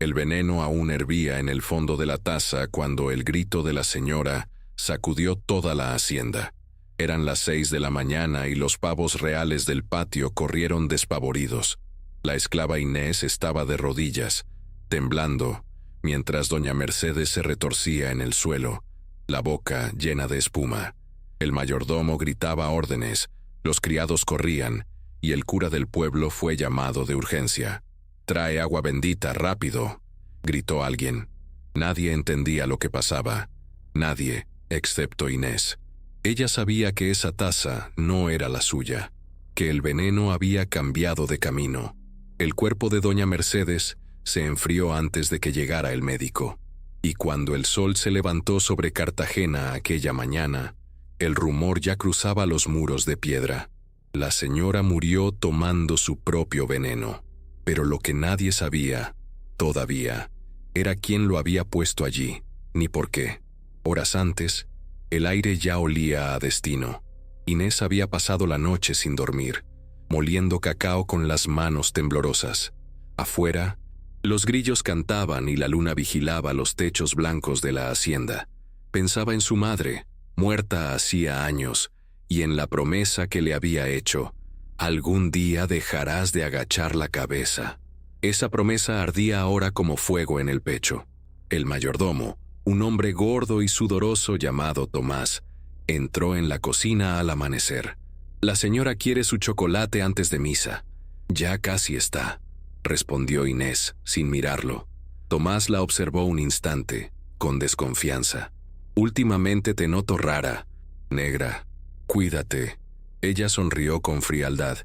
El veneno aún hervía en el fondo de la taza cuando el grito de la señora sacudió toda la hacienda. Eran las 6 de la mañana y los pavos reales del patio corrieron despavoridos. La esclava Inés estaba de rodillas, temblando, mientras doña Mercedes se retorcía en el suelo, la boca llena de espuma. El mayordomo gritaba órdenes, los criados corrían, y el cura del pueblo fue llamado de urgencia. «Trae agua bendita, rápido», gritó alguien. Nadie entendía lo que pasaba. Nadie, excepto Inés. Ella sabía que esa taza no era la suya, que el veneno había cambiado de camino. El cuerpo de doña Mercedes se enfrió antes de que llegara el médico, y cuando el sol se levantó sobre Cartagena aquella mañana, el rumor ya cruzaba los muros de piedra. La señora murió tomando su propio veneno, pero lo que nadie sabía, todavía, era quién lo había puesto allí, ni por qué. Horas antes, el aire ya olía a destino. Inés había pasado la noche sin dormir, moliendo cacao con las manos temblorosas. Afuera, los grillos cantaban y la luna vigilaba los techos blancos de la hacienda. Pensaba en su madre, muerta hacía años, y en la promesa que le había hecho: «Algún día dejarás de agachar la cabeza». Esa promesa ardía ahora como fuego en el pecho. El mayordomo, un hombre gordo y sudoroso llamado Tomás, entró en la cocina al amanecer. «La señora quiere su chocolate antes de misa». «Ya casi está», respondió Inés, sin mirarlo. Tomás la observó un instante, con desconfianza. «Últimamente te noto rara, negra. Cuídate». Ella sonrió con frialdad.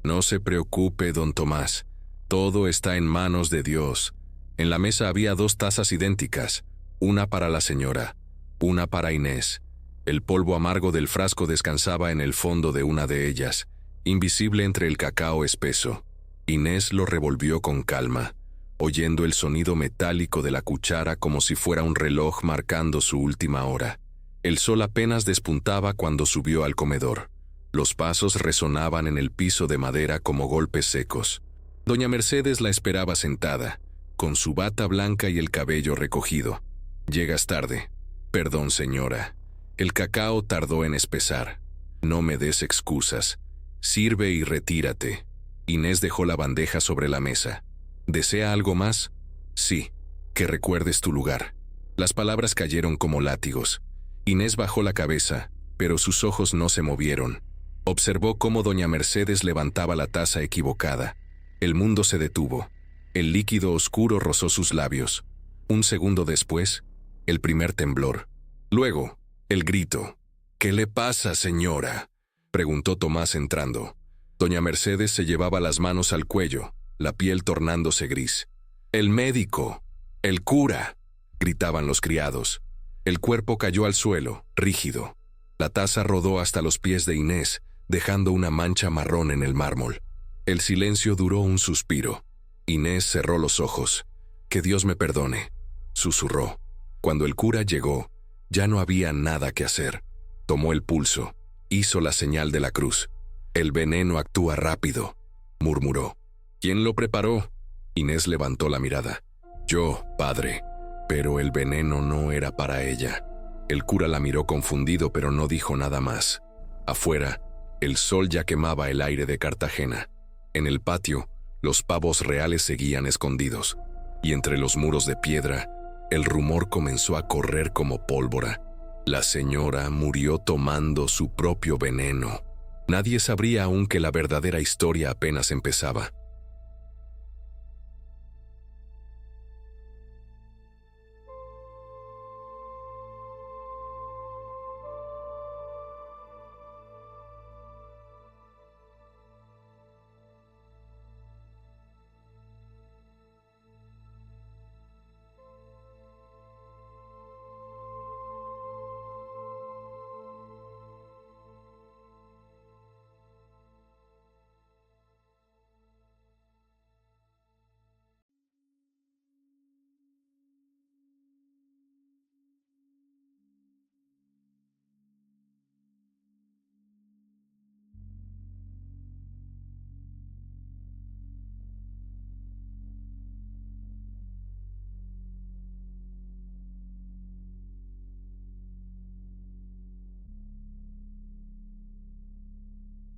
«No se preocupe, don Tomás. Todo está en manos de Dios». En la mesa había 2 tazas idénticas, una para la señora, una para Inés. El polvo amargo del frasco descansaba en el fondo de una de ellas, invisible entre el cacao espeso. Inés lo revolvió con calma, oyendo el sonido metálico de la cuchara como si fuera un reloj marcando su última hora. El sol apenas despuntaba cuando subió al comedor. Los pasos resonaban en el piso de madera como golpes secos. Doña Mercedes la esperaba sentada, con su bata blanca y el cabello recogido. «Llegas tarde». «Perdón, señora». El cacao tardó en espesar. «No me des excusas. Sirve y retírate». Inés dejó la bandeja sobre la mesa. «¿Desea algo más?» «Sí, que recuerdes tu lugar». Las palabras cayeron como látigos. Inés bajó la cabeza, pero sus ojos no se movieron. Observó cómo doña Mercedes levantaba la taza equivocada. El mundo se detuvo. El líquido oscuro rozó sus labios. Un segundo después, el primer temblor. Luego, el grito. «¿Qué le pasa, señora?», preguntó Tomás entrando. Doña Mercedes se llevaba las manos al cuello, la piel tornándose gris. «El médico, el cura», gritaban los criados. El cuerpo cayó al suelo, rígido. La taza rodó hasta los pies de Inés, dejando una mancha marrón en el mármol. El silencio duró un suspiro. Inés cerró los ojos. «Que Dios me perdone», susurró. Cuando el cura llegó, ya no había nada que hacer. Tomó el pulso, hizo la señal de la cruz. «El veneno actúa rápido», murmuró. «¿Quién lo preparó?» Inés levantó la mirada. «Yo, padre». Pero el veneno no era para ella. El cura la miró confundido, pero no dijo nada más. Afuera, el sol ya quemaba el aire de Cartagena. En el patio, los pavos reales seguían escondidos, y entre los muros de piedra, el rumor comenzó a correr como pólvora. La señora murió tomando su propio veneno. Nadie sabría aún que la verdadera historia apenas empezaba.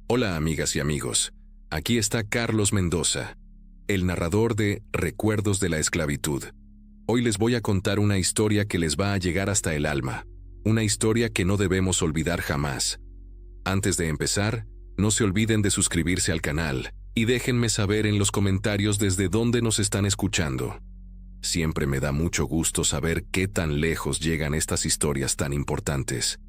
Hola amigas y amigos, aquí está Carlos Mendoza, el narrador de Recuerdos de la Esclavitud. Hoy les voy a contar una historia que les va a llegar hasta el alma, una historia que no debemos olvidar jamás. Antes de empezar, no se olviden de suscribirse al canal y déjenme saber en los comentarios desde dónde nos están escuchando. Siempre me da mucho gusto saber qué tan lejos llegan estas historias tan importantes.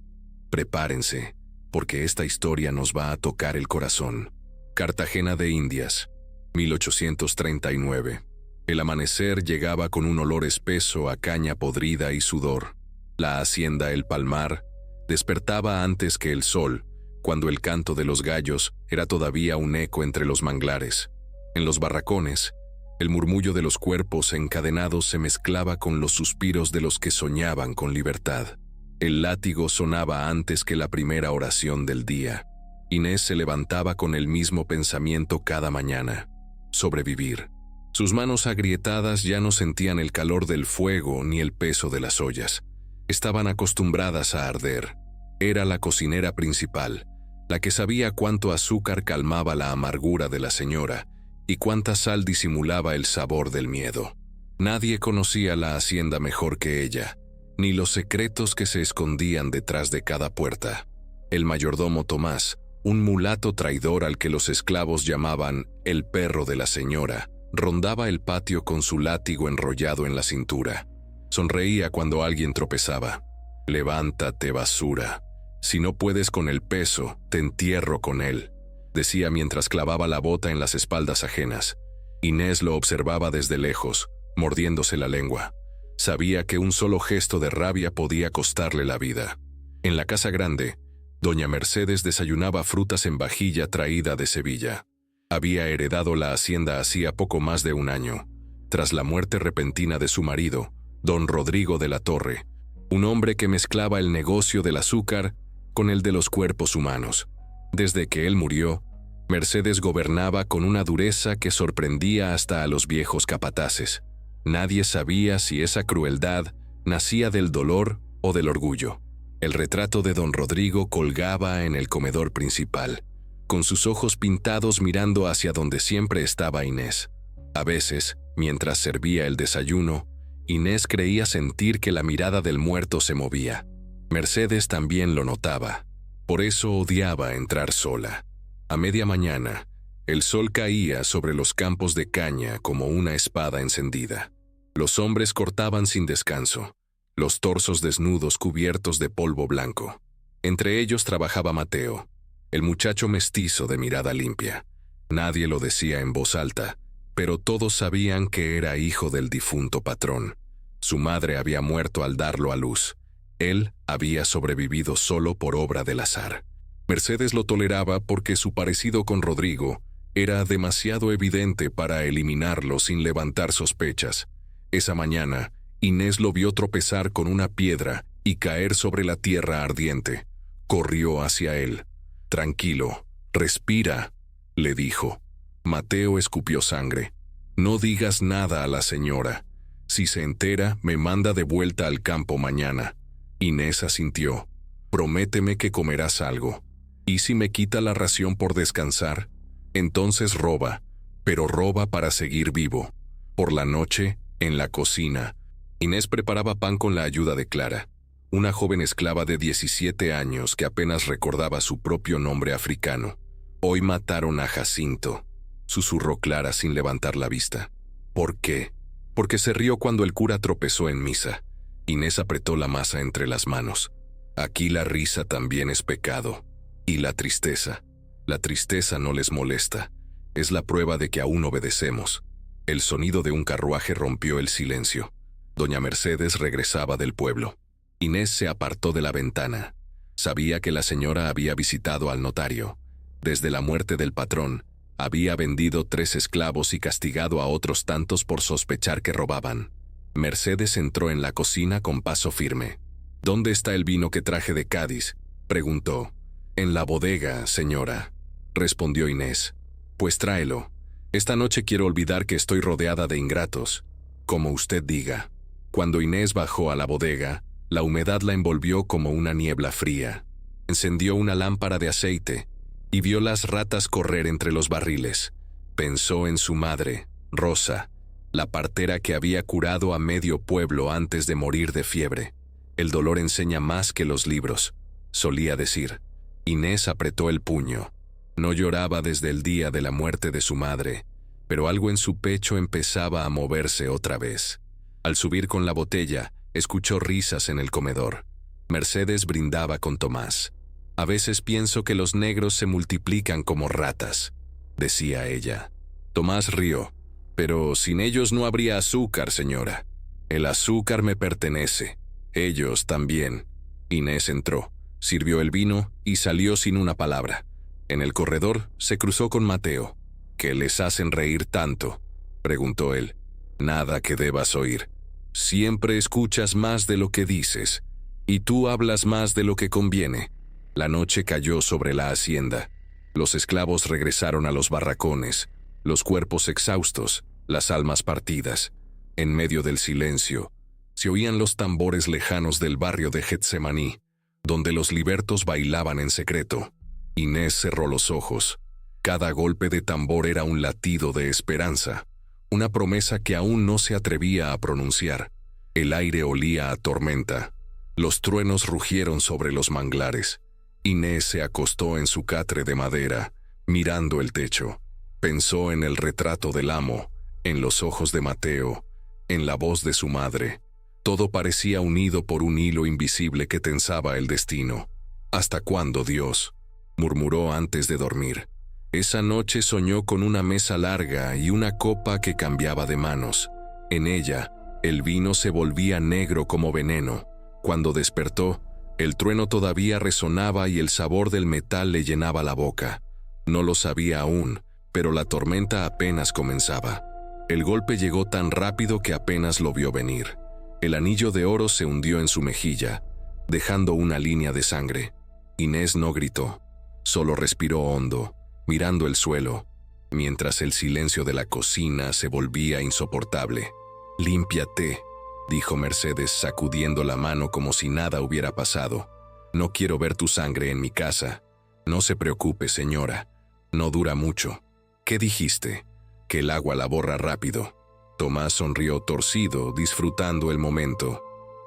Prepárense, porque esta historia nos va a tocar el corazón. Cartagena de Indias, 1839. El amanecer llegaba con un olor espeso a caña podrida y sudor. La hacienda El Palmar despertaba antes que el sol, cuando el canto de los gallos era todavía un eco entre los manglares. En los barracones, el murmullo de los cuerpos encadenados se mezclaba con los suspiros de los que soñaban con libertad. El látigo sonaba antes que la primera oración del día. Inés se levantaba con el mismo pensamiento cada mañana: sobrevivir. Sus manos agrietadas ya no sentían el calor del fuego ni el peso de las ollas. Estaban acostumbradas a arder. Era la cocinera principal, la que sabía cuánto azúcar calmaba la amargura de la señora y cuánta sal disimulaba el sabor del miedo. Nadie conocía la hacienda mejor que ella, ni los secretos que se escondían detrás de cada puerta. El mayordomo Tomás, un mulato traidor al que los esclavos llamaban el perro de la señora, rondaba el patio con su látigo enrollado en la cintura. Sonreía cuando alguien tropezaba. «Levántate, basura. Si no puedes con el peso, te entierro con él», decía mientras clavaba la bota en las espaldas ajenas. Inés lo observaba desde lejos, mordiéndose la lengua. Sabía que un solo gesto de rabia podía costarle la vida. En la casa grande, doña Mercedes desayunaba frutas en vajilla traída de Sevilla. Había heredado la hacienda hacía poco más de un año, tras la muerte repentina de su marido, don Rodrigo de la Torre, un hombre que mezclaba el negocio del azúcar con el de los cuerpos humanos. Desde que él murió, Mercedes gobernaba con una dureza que sorprendía hasta a los viejos capataces. Nadie sabía si esa crueldad nacía del dolor o del orgullo. El retrato de don Rodrigo colgaba en el comedor principal, con sus ojos pintados mirando hacia donde siempre estaba Inés. A veces, mientras servía el desayuno, Inés creía sentir que la mirada del muerto se movía. Mercedes también lo notaba. Por eso odiaba entrar sola. A media mañana, el sol caía sobre los campos de caña como una espada encendida. Los hombres cortaban sin descanso, los torsos desnudos cubiertos de polvo blanco. Entre ellos trabajaba Mateo, el muchacho mestizo de mirada limpia. Nadie lo decía en voz alta, pero todos sabían que era hijo del difunto patrón. Su madre había muerto al darlo a luz. Él había sobrevivido solo por obra del azar. Mercedes lo toleraba porque su parecido con Rodrigo era demasiado evidente para eliminarlo sin levantar sospechas. Esa mañana, Inés lo vio tropezar con una piedra y caer sobre la tierra ardiente. Corrió hacia él. «Tranquilo, respira», le dijo. Mateo escupió sangre. «No digas nada a la señora. Si se entera, me manda de vuelta al campo mañana». Inés asintió. «Prométeme que comerás algo. ¿Y si me quita la ración por descansar? Entonces roba, pero roba para seguir vivo». Por la noche, en la cocina, Inés preparaba pan con la ayuda de Clara, una joven esclava de 17 años que apenas recordaba su propio nombre africano. «Hoy mataron a Jacinto», susurró Clara sin levantar la vista. «¿Por qué?» «Porque se rió cuando el cura tropezó en misa». Inés apretó la masa entre las manos. «Aquí la risa también es pecado. Y la tristeza. La tristeza no les molesta. Es la prueba de que aún obedecemos». El sonido de un carruaje rompió el silencio. Doña Mercedes regresaba del pueblo. Inés se apartó de la ventana. Sabía que la señora había visitado al notario. Desde la muerte del patrón, había vendido 3 esclavos y castigado a otros tantos por sospechar que robaban. Mercedes entró en la cocina con paso firme. «¿Dónde está el vino que traje de Cádiz?», preguntó. «En la bodega, señora», respondió Inés. «Pues tráelo. Esta noche quiero olvidar que estoy rodeada de ingratos». «Como usted diga». Cuando Inés bajó a la bodega, la humedad la envolvió como una niebla fría. Encendió una lámpara de aceite y vio las ratas correr entre los barriles. Pensó en su madre, Rosa, la partera que había curado a medio pueblo antes de morir de fiebre. El dolor enseña más que los libros, solía decir. Inés apretó el puño. No lloraba desde el día de la muerte de su madre, pero algo en su pecho empezaba a moverse otra vez. Al subir con la botella, escuchó risas en el comedor. Mercedes brindaba con Tomás. A veces pienso que los negros se multiplican como ratas, decía ella. Tomás rió. Pero sin ellos no habría azúcar, señora. El azúcar me pertenece. Ellos también. Inés entró, sirvió el vino y salió sin una palabra. En el corredor se cruzó con Mateo. ¿Qué les hacen reír tanto?, preguntó él. Nada que debas oír. Siempre escuchas más de lo que dices, y tú hablas más de lo que conviene. La noche cayó sobre la hacienda. Los esclavos regresaron a los barracones, los cuerpos exhaustos, las almas partidas. En medio del silencio, se oían los tambores lejanos del barrio de Getsemaní, donde los libertos bailaban en secreto. Inés cerró los ojos. Cada golpe de tambor era un latido de esperanza, una promesa que aún no se atrevía a pronunciar. El aire olía a tormenta. Los truenos rugieron sobre los manglares. Inés se acostó en su catre de madera, mirando el techo. Pensó en el retrato del amo, en los ojos de Mateo, en la voz de su madre. Todo parecía unido por un hilo invisible que tensaba el destino. ¿Hasta cuándo, Dios?, murmuró antes de dormir. Esa noche soñó con una mesa larga y una copa que cambiaba de manos. En ella, el vino se volvía negro como veneno. Cuando despertó, el trueno todavía resonaba y el sabor del metal le llenaba la boca. No lo sabía aún, pero la tormenta apenas comenzaba. El golpe llegó tan rápido que apenas lo vio venir. El anillo de oro se hundió en su mejilla, dejando una línea de sangre. Inés no gritó, solo respiró hondo, mirando el suelo, mientras el silencio de la cocina se volvía insoportable. «Límpiate», dijo Mercedes sacudiendo la mano como si nada hubiera pasado. «No quiero ver tu sangre en mi casa». «No se preocupe, señora. No dura mucho». «¿Qué dijiste?» «Que el agua la borra rápido». Tomás sonrió torcido, disfrutando el momento.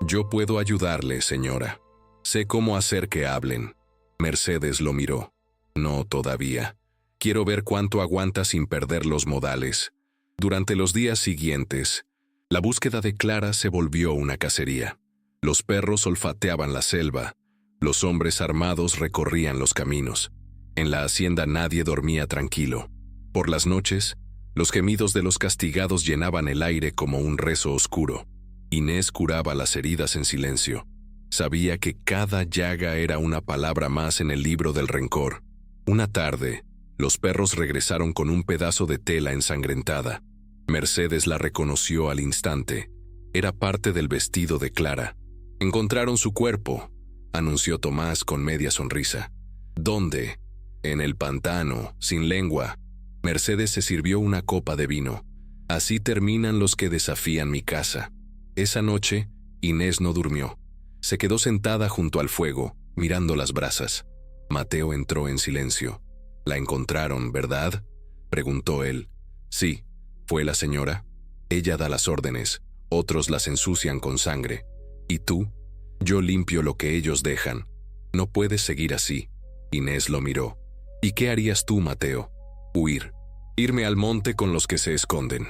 «Yo puedo ayudarle, señora. Sé cómo hacer que hablen». Mercedes lo miró. «No todavía. Quiero ver cuánto aguanta sin perder los modales». Durante los días siguientes, la búsqueda de Clara se volvió una cacería. Los perros olfateaban la selva, los hombres armados recorrían los caminos. En la hacienda nadie dormía tranquilo. Por las noches, los gemidos de los castigados llenaban el aire como un rezo oscuro. Inés curaba las heridas en silencio. Sabía que cada llaga era una palabra más en el libro del rencor. Una tarde, los perros regresaron con un pedazo de tela ensangrentada. Mercedes la reconoció al instante. Era parte del vestido de Clara. «Encontraron su cuerpo», anunció Tomás con media sonrisa. «¿Dónde?» «En el pantano, sin lengua». Mercedes se sirvió una copa de vino. «Así terminan los que desafían mi casa». Esa noche, Inés no durmió. Se quedó sentada junto al fuego, mirando las brasas. Mateo entró en silencio. «¿La encontraron, verdad?», preguntó él. «Sí», fue la señora. «Ella da las órdenes, otros las ensucian con sangre. ¿Y tú?» «Yo limpio lo que ellos dejan». «No puedes seguir así». Inés lo miró. «¿Y qué harías tú, Mateo?» «Huir. Irme al monte con los que se esconden.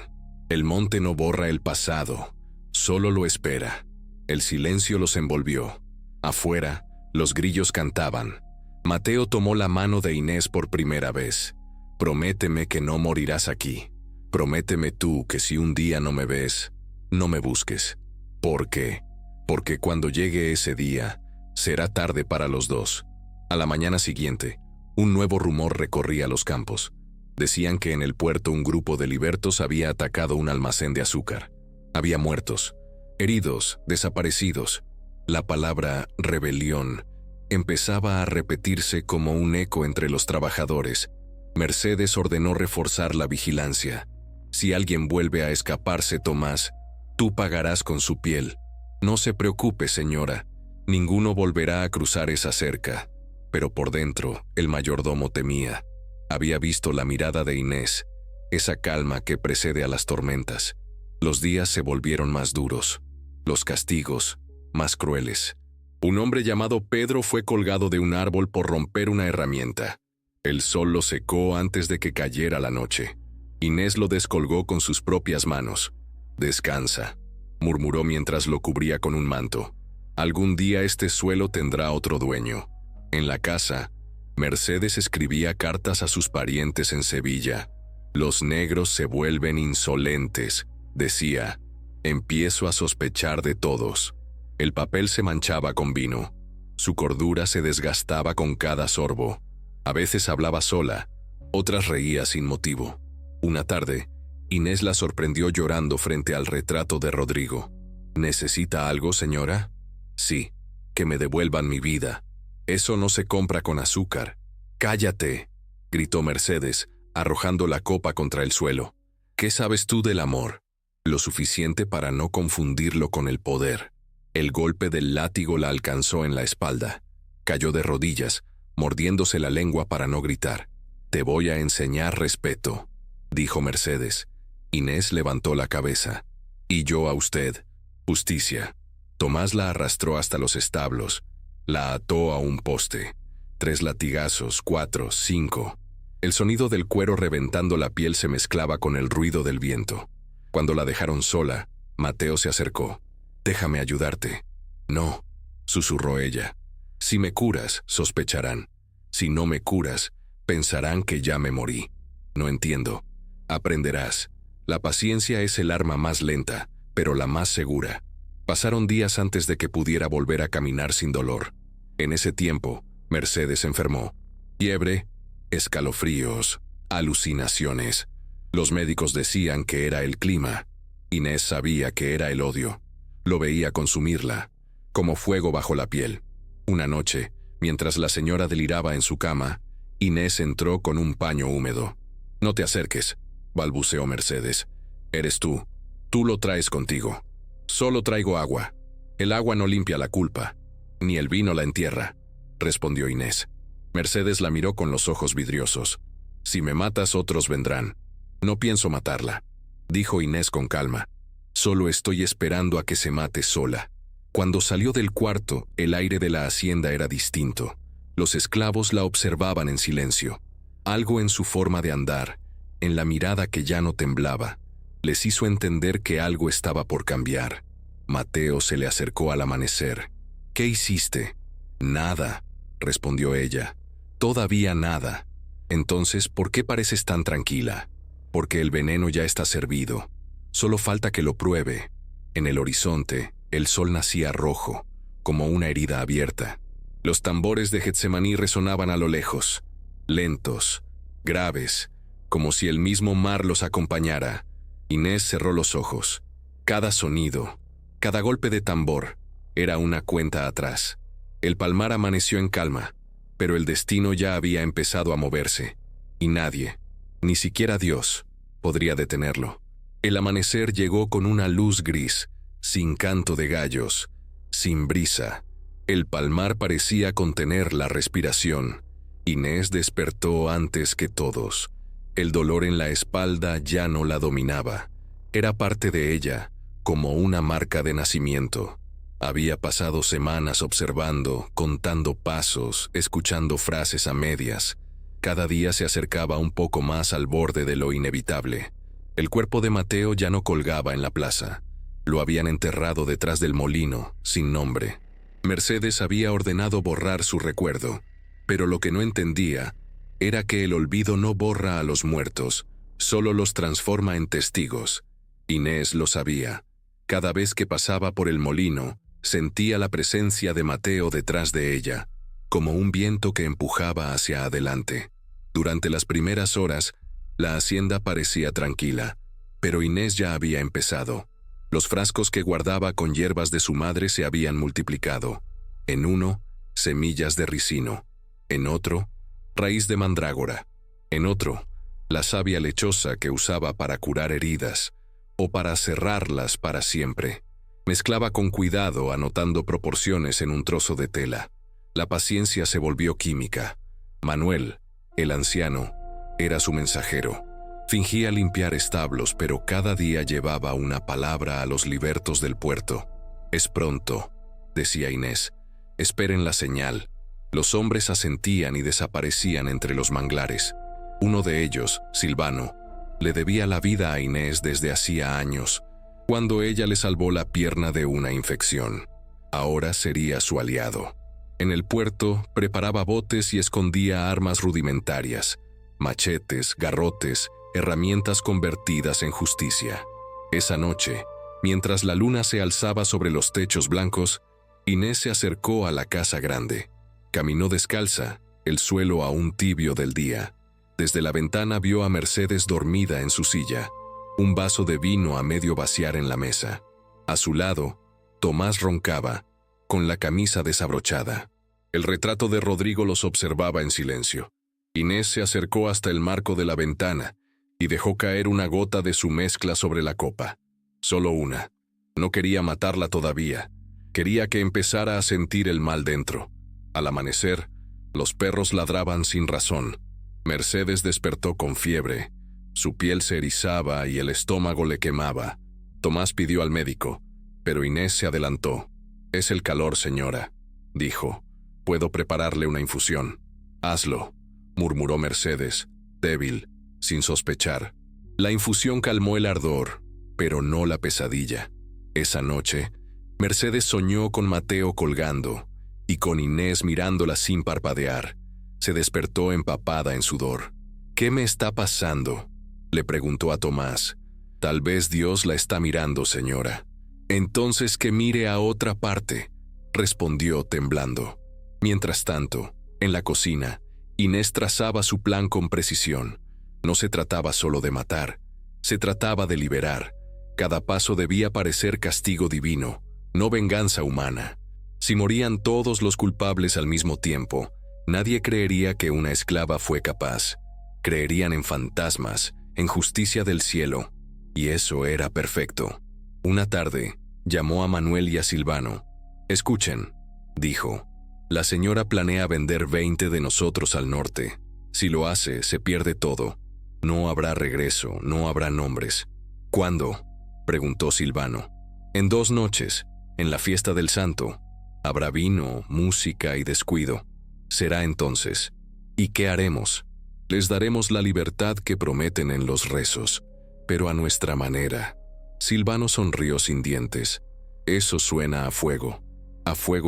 El monte no borra el pasado, solo lo espera». El silencio los envolvió. Afuera, los grillos cantaban. Mateo tomó la mano de Inés por primera vez. «Prométeme que no morirás aquí. Prométeme tú que si un día no me ves, no me busques». «¿Por qué?» «Porque cuando llegue ese día, será tarde para los dos». A la mañana siguiente, un nuevo rumor recorría los campos. Decían que en el puerto un grupo de libertos había atacado un almacén de azúcar. Había muertos, heridos, desaparecidos. La palabra rebelión empezaba a repetirse como un eco entre los trabajadores. Mercedes ordenó reforzar la vigilancia. «Si alguien vuelve a escaparse, Tomás, tú pagarás con su piel». «No se preocupe, señora. Ninguno volverá a cruzar esa cerca». pero por dentro el mayordomo temía. Había visto la mirada de Inés, esa calma que precede a las tormentas. Los días se volvieron más duros, los castigos más crueles. Un hombre llamado Pedro fue colgado de un árbol por romper una herramienta. El sol lo secó antes de que cayera la noche. Inés lo descolgó con sus propias manos. «Descansa», murmuró mientras lo cubría con un manto. «Algún día este suelo tendrá otro dueño». En la casa, Mercedes escribía cartas a sus parientes en Sevilla. «Los negros se vuelven insolentes», decía. «Empiezo a sospechar de todos». El papel se manchaba con vino. Su cordura se desgastaba con cada sorbo. A veces hablaba sola, otras reía sin motivo. Una tarde, Inés la sorprendió llorando frente al retrato de Rodrigo. «¿Necesita algo, señora?» «Sí, que me devuelvan mi vida. Eso no se compra con azúcar». «Cállate», gritó Mercedes, arrojando la copa contra el suelo. «¿Qué sabes tú del amor?» «Lo suficiente para no confundirlo con el poder». El golpe del látigo la alcanzó en la espalda. Cayó de rodillas, mordiéndose la lengua para no gritar. «Te voy a enseñar respeto», dijo Mercedes. Inés levantó la cabeza. «Y yo a usted. Justicia». Tomás la arrastró hasta los establos. La ató a un poste. 3 latigazos, 4, 5. El sonido del cuero reventando la piel se mezclaba con el ruido del viento. Cuando la dejaron sola, Mateo se acercó. «Déjame ayudarte». «No», susurró ella. «Si me curas, sospecharán. Si no me curas, pensarán que ya me morí». «No entiendo». «Aprenderás. La paciencia es el arma más lenta, pero la más segura». Pasaron días antes de que pudiera volver a caminar sin dolor. En ese tiempo, Mercedes enfermó. Fiebre, escalofríos, alucinaciones. Los médicos decían que era el clima. Inés sabía que era el odio. Lo veía consumirla, como fuego bajo la piel. Una noche, mientras la señora deliraba en su cama, Inés entró con un paño húmedo. «No te acerques», balbuceó Mercedes. «Eres tú. Tú lo traes contigo». «Solo traigo agua. El agua no limpia la culpa, ni el vino la entierra», respondió Inés. Mercedes la miró con los ojos vidriosos. «Si me matas, otros vendrán». «No pienso matarla», dijo Inés con calma. «Solo estoy esperando a que se mate sola». Cuando salió del cuarto, el aire de la hacienda era distinto. Los esclavos la observaban en silencio. Algo en su forma de andar, en la mirada que ya no temblaba, les hizo entender que algo estaba por cambiar. Mateo se le acercó al amanecer. «¿Qué hiciste?» «Nada», respondió ella. «Todavía nada». «Entonces, ¿por qué pareces tan tranquila?» «Porque el veneno ya está servido. Solo falta que lo pruebe». En el horizonte, el sol nacía rojo, como una herida abierta. Los tambores de Getsemaní resonaban a lo lejos, lentos, graves, como si el mismo mar los acompañara. Inés cerró los ojos. Cada sonido, cada golpe de tambor, era una cuenta atrás. El palmar amaneció en calma, pero el destino ya había empezado a moverse, y nadie, ni siquiera Dios, podría detenerlo. El amanecer llegó con una luz gris, sin canto de gallos, sin brisa. El palmar parecía contener la respiración. Inés despertó antes que todos. El dolor en la espalda ya no la dominaba. Era parte de ella, como una marca de nacimiento. Había pasado semanas observando, contando pasos, escuchando frases a medias. Cada día se acercaba un poco más al borde de lo inevitable. El cuerpo de Mateo ya no colgaba en la plaza. Lo habían enterrado detrás del molino, sin nombre. Mercedes había ordenado borrar su recuerdo, pero lo que no entendía era que el olvido no borra a los muertos, solo los transforma en testigos. Inés lo sabía. Cada vez que pasaba por el molino, sentía la presencia de Mateo detrás de ella, como un viento que empujaba hacia adelante. Durante las primeras horas, la hacienda parecía tranquila, pero Inés ya había empezado. Los frascos que guardaba con hierbas de su madre se habían multiplicado. En uno, semillas de ricino. En otro, raíz de mandrágora. En otro, la savia lechosa que usaba para curar heridas o para cerrarlas para siempre. Mezclaba con cuidado, anotando proporciones en un trozo de tela. La paciencia se volvió química. Manuel, el anciano, era su mensajero. Fingía limpiar establos, pero cada día llevaba una palabra a los libertos del puerto. «Es pronto», decía Inés. «Esperen la señal». Los hombres asentían y desaparecían entre los manglares. Uno de ellos, Silvano, le debía la vida a Inés desde hacía años, cuando ella le salvó la pierna de una infección. Ahora sería su aliado. En el puerto preparaba botes y escondía armas rudimentarias, machetes, garrotes, herramientas convertidas en justicia. Esa noche, mientras la luna se alzaba sobre los techos blancos, Inés se acercó a la casa grande. Caminó descalza, el suelo aún tibio del día. Desde la ventana vio a Mercedes dormida en su silla, un vaso de vino a medio vaciar en la mesa. A su lado, Tomás roncaba, con la camisa desabrochada. El retrato de Rodrigo los observaba en silencio. Inés se acercó hasta el marco de la ventana y dejó caer una gota de su mezcla sobre la copa. Solo una. No quería matarla todavía. Quería que empezara a sentir el mal dentro. Al amanecer, los perros ladraban sin razón. Mercedes despertó con fiebre. Su piel se erizaba y el estómago le quemaba. Tomás pidió al médico, pero Inés se adelantó. «Es el calor, señora», dijo. «Puedo prepararle una infusión». «Hazlo», murmuró Mercedes, débil, sin sospechar. La infusión calmó el ardor, pero no la pesadilla. Esa noche, Mercedes soñó con Mateo colgando y con Inés mirándola sin parpadear. Se despertó empapada en sudor. «¿Qué me está pasando?», le preguntó a Tomás. «Tal vez Dios la está mirando, señora». «Entonces que mire a otra parte», respondió temblando. Mientras tanto, en la cocina, Inés trazaba su plan con precisión. No se trataba solo de matar, se trataba de liberar. Cada paso debía parecer castigo divino, no venganza humana. Si morían todos los culpables al mismo tiempo, nadie creería que una esclava fue capaz. Creerían en fantasmas, en justicia del cielo, y eso era perfecto. Una tarde, llamó a Manuel y a Silvano. «Escuchen», dijo. «La señora planea vender 20 de nosotros al norte. Si lo hace, se pierde todo. No habrá regreso, no habrá nombres». «¿Cuándo?», preguntó Silvano. «En 2 noches, en la fiesta del santo. Habrá vino, música y descuido. Será entonces. ¿Y qué haremos? Les daremos la libertad que prometen en los rezos, pero a nuestra manera». Silvano sonrió sin dientes. «Eso suena a fuego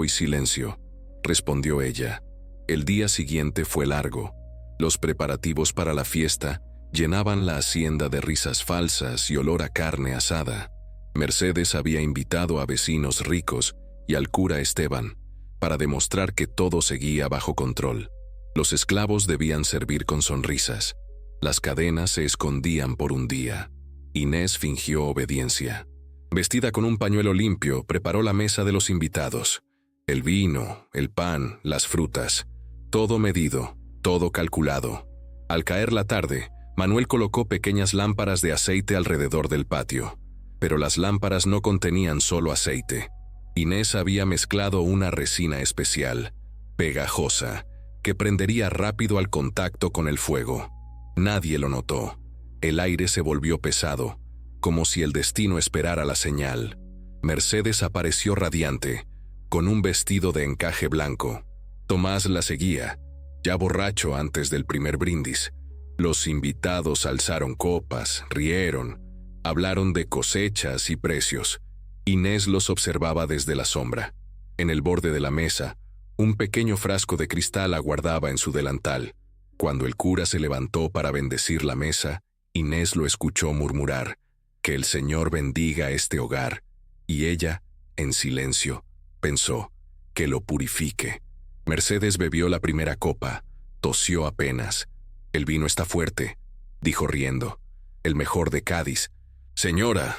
y silencio», respondió ella. El día siguiente fue largo. Los preparativos para la fiesta llenaban la hacienda de risas falsas y olor a carne asada. Mercedes había invitado a vecinos ricos y al cura Esteban para demostrar que todo seguía bajo control. Los esclavos debían servir con sonrisas. Las cadenas se escondían por un día. Inés fingió obediencia. Vestida con un pañuelo limpio, preparó la mesa de los invitados. El vino, el pan, las frutas. Todo medido, todo calculado. Al caer la tarde, Manuel colocó pequeñas lámparas de aceite alrededor del patio. Pero las lámparas no contenían solo aceite. Inés había mezclado una resina especial, pegajosa, que prendería rápido al contacto con el fuego. Nadie lo notó. El aire se volvió pesado, como si el destino esperara la señal. Mercedes apareció radiante, con un vestido de encaje blanco. Tomás la seguía, ya borracho antes del primer brindis. Los invitados alzaron copas, rieron, hablaron de cosechas y precios. Inés los observaba desde la sombra. En el borde de la mesa, un pequeño frasco de cristal aguardaba en su delantal. Cuando el cura se levantó para bendecir la mesa, Inés lo escuchó murmurar: «Que el Señor bendiga este hogar». Y ella, en silencio, pensó: «Que lo purifique». Mercedes bebió la primera copa, tosió apenas. «El vino está fuerte», dijo riendo. «El mejor de Cádiz». «Señora»,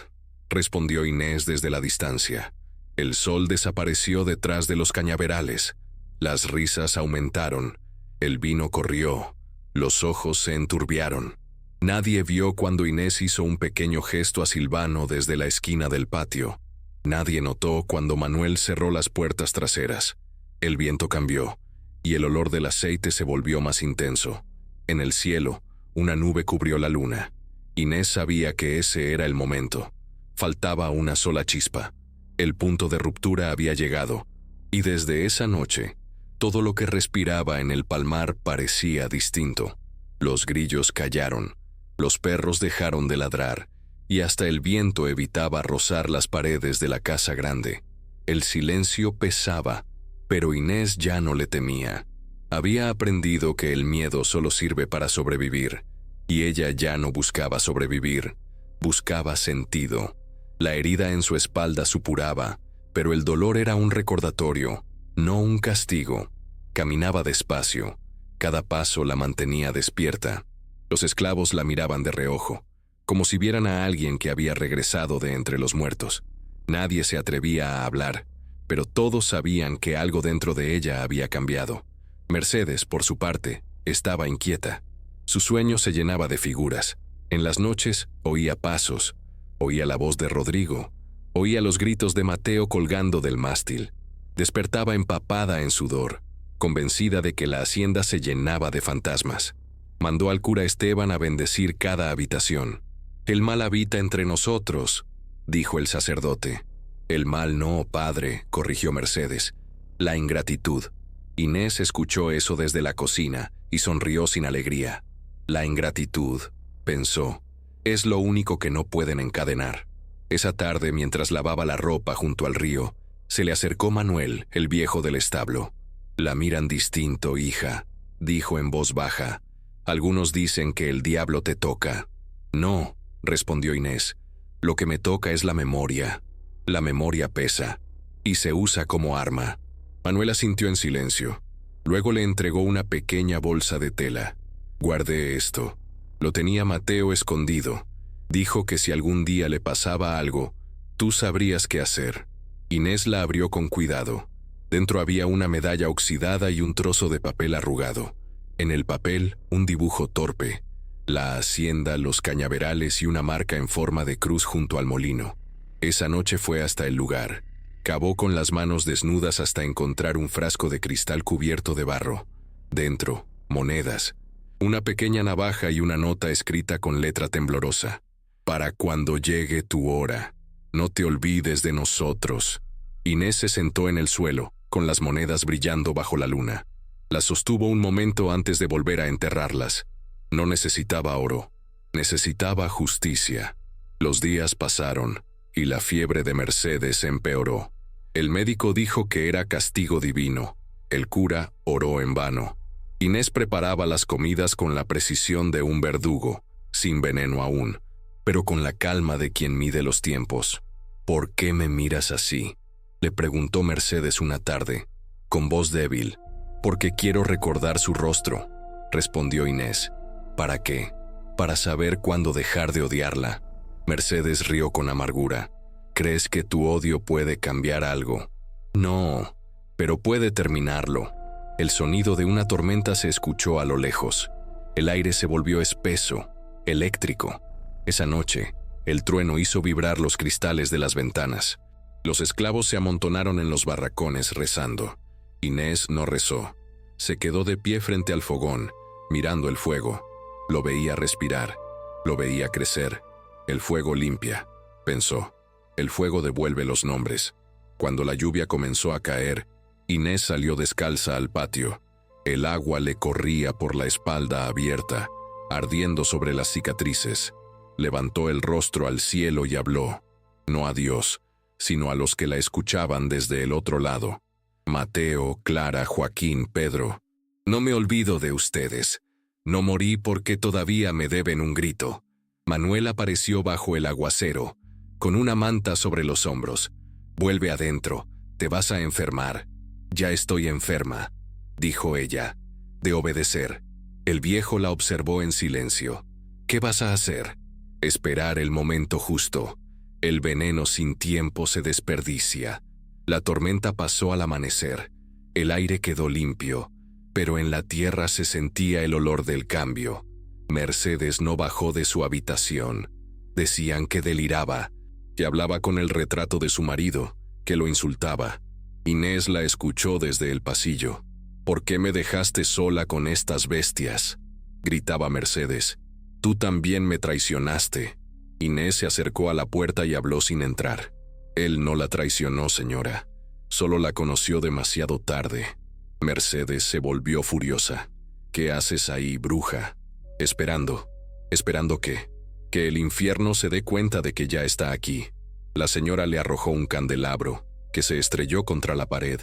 respondió Inés desde la distancia. El sol desapareció detrás de los cañaverales. Las risas aumentaron. El vino corrió. Los ojos se enturbiaron. Nadie vio cuando Inés hizo un pequeño gesto a Silvano desde la esquina del patio. Nadie notó cuando Manuel cerró las puertas traseras. El viento cambió, y el olor del aceite se volvió más intenso. En el cielo, una nube cubrió la luna. Inés sabía que ese era el momento. Faltaba una sola chispa. El punto de ruptura había llegado, y desde esa noche, todo lo que respiraba en el palmar parecía distinto. Los grillos callaron, los perros dejaron de ladrar, y hasta el viento evitaba rozar las paredes de la casa grande. El silencio pesaba, pero Inés ya no le temía. Había aprendido que el miedo solo sirve para sobrevivir, y ella ya no buscaba sobrevivir, buscaba sentido. La herida en su espalda supuraba, pero el dolor era un recordatorio, no un castigo. Caminaba despacio, cada paso la mantenía despierta. Los esclavos la miraban de reojo, como si vieran a alguien que había regresado de entre los muertos. Nadie se atrevía a hablar, pero todos sabían que algo dentro de ella había cambiado. Mercedes, por su parte, estaba inquieta. Su sueño se llenaba de figuras. En las noches oía pasos, oía la voz de Rodrigo, oía los gritos de Mateo colgando del mástil. Despertaba empapada en sudor, convencida de que la hacienda se llenaba de fantasmas. Mandó al cura Esteban a bendecir cada habitación. «El mal habita entre nosotros», dijo el sacerdote. «El mal no, padre», corrigió Mercedes. «La ingratitud». Inés escuchó eso desde la cocina y sonrió sin alegría. «La ingratitud», pensó, «es lo único que no pueden encadenar». Esa tarde, mientras lavaba la ropa junto al río, se le acercó Manuel, el viejo del establo. «La miran distinto, hija», dijo en voz baja. «Algunos dicen que el diablo te toca». «No», respondió Inés, «lo que me toca es la memoria. La memoria pesa, y se usa como arma». Manuel asintió en silencio. Luego le entregó una pequeña bolsa de tela. «Guardé esto. Lo tenía Mateo escondido. Dijo que si algún día le pasaba algo, tú sabrías qué hacer». Inés la abrió con cuidado. Dentro había una medalla oxidada y un trozo de papel arrugado. En el papel, un dibujo torpe. La hacienda, los cañaverales y una marca en forma de cruz junto al molino. Esa noche fue hasta el lugar. Cavó con las manos desnudas hasta encontrar un frasco de cristal cubierto de barro. Dentro, monedas. Una pequeña navaja y una nota escrita con letra temblorosa. «Para cuando llegue tu hora, no te olvides de nosotros». Inés se sentó en el suelo, con las monedas brillando bajo la luna. Las sostuvo un momento antes de volver a enterrarlas. No necesitaba oro, necesitaba justicia. Los días pasaron, y la fiebre de Mercedes empeoró. El médico dijo que era castigo divino. El cura oró en vano. Inés preparaba las comidas con la precisión de un verdugo, sin veneno aún, pero con la calma de quien mide los tiempos. «¿Por qué me miras así?», le preguntó Mercedes una tarde, con voz débil. «Porque quiero recordar su rostro», respondió Inés. «¿Para qué? Para saber cuándo dejar de odiarla». Mercedes rió con amargura. «¿Crees que tu odio puede cambiar algo?». «No, pero puede terminarlo». El sonido de una tormenta se escuchó a lo lejos. El aire se volvió espeso, eléctrico. Esa noche, el trueno hizo vibrar los cristales de las ventanas. Los esclavos se amontonaron en los barracones rezando. Inés no rezó. Se quedó de pie frente al fogón, mirando el fuego. Lo veía respirar, lo veía crecer. «El fuego limpia», pensó. «El fuego devuelve los nombres». Cuando la lluvia comenzó a caer, Inés salió descalza al patio. El agua le corría por la espalda abierta, ardiendo sobre las cicatrices. Levantó el rostro al cielo y habló, no a Dios, sino a los que la escuchaban desde el otro lado. «Mateo, Clara, Joaquín, Pedro, no me olvido de ustedes. No morí porque todavía me deben un grito». Manuel apareció bajo el aguacero, con una manta sobre los hombros. «Vuelve adentro, te vas a enfermar». «Ya estoy enferma», dijo ella. De obedecer. El viejo la observó en silencio. «¿Qué vas a hacer?». «Esperar el momento justo. El veneno sin tiempo se desperdicia». La tormenta pasó al amanecer. El aire quedó limpio, pero en la tierra se sentía el olor del cambio. Mercedes no bajó de su habitación. Decían que deliraba, que hablaba con el retrato de su marido, que lo insultaba. Inés la escuchó desde el pasillo. «¿Por qué me dejaste sola con estas bestias?», gritaba Mercedes. «Tú también me traicionaste». Inés se acercó a la puerta y habló sin entrar. «Él no la traicionó, señora. Solo la conoció demasiado tarde». Mercedes se volvió furiosa. «¿Qué haces ahí, bruja?» «Esperando». «¿Esperando qué?» «Que el infierno se dé cuenta de que ya está aquí». La señora le arrojó un candelabro, que se estrelló contra la pared.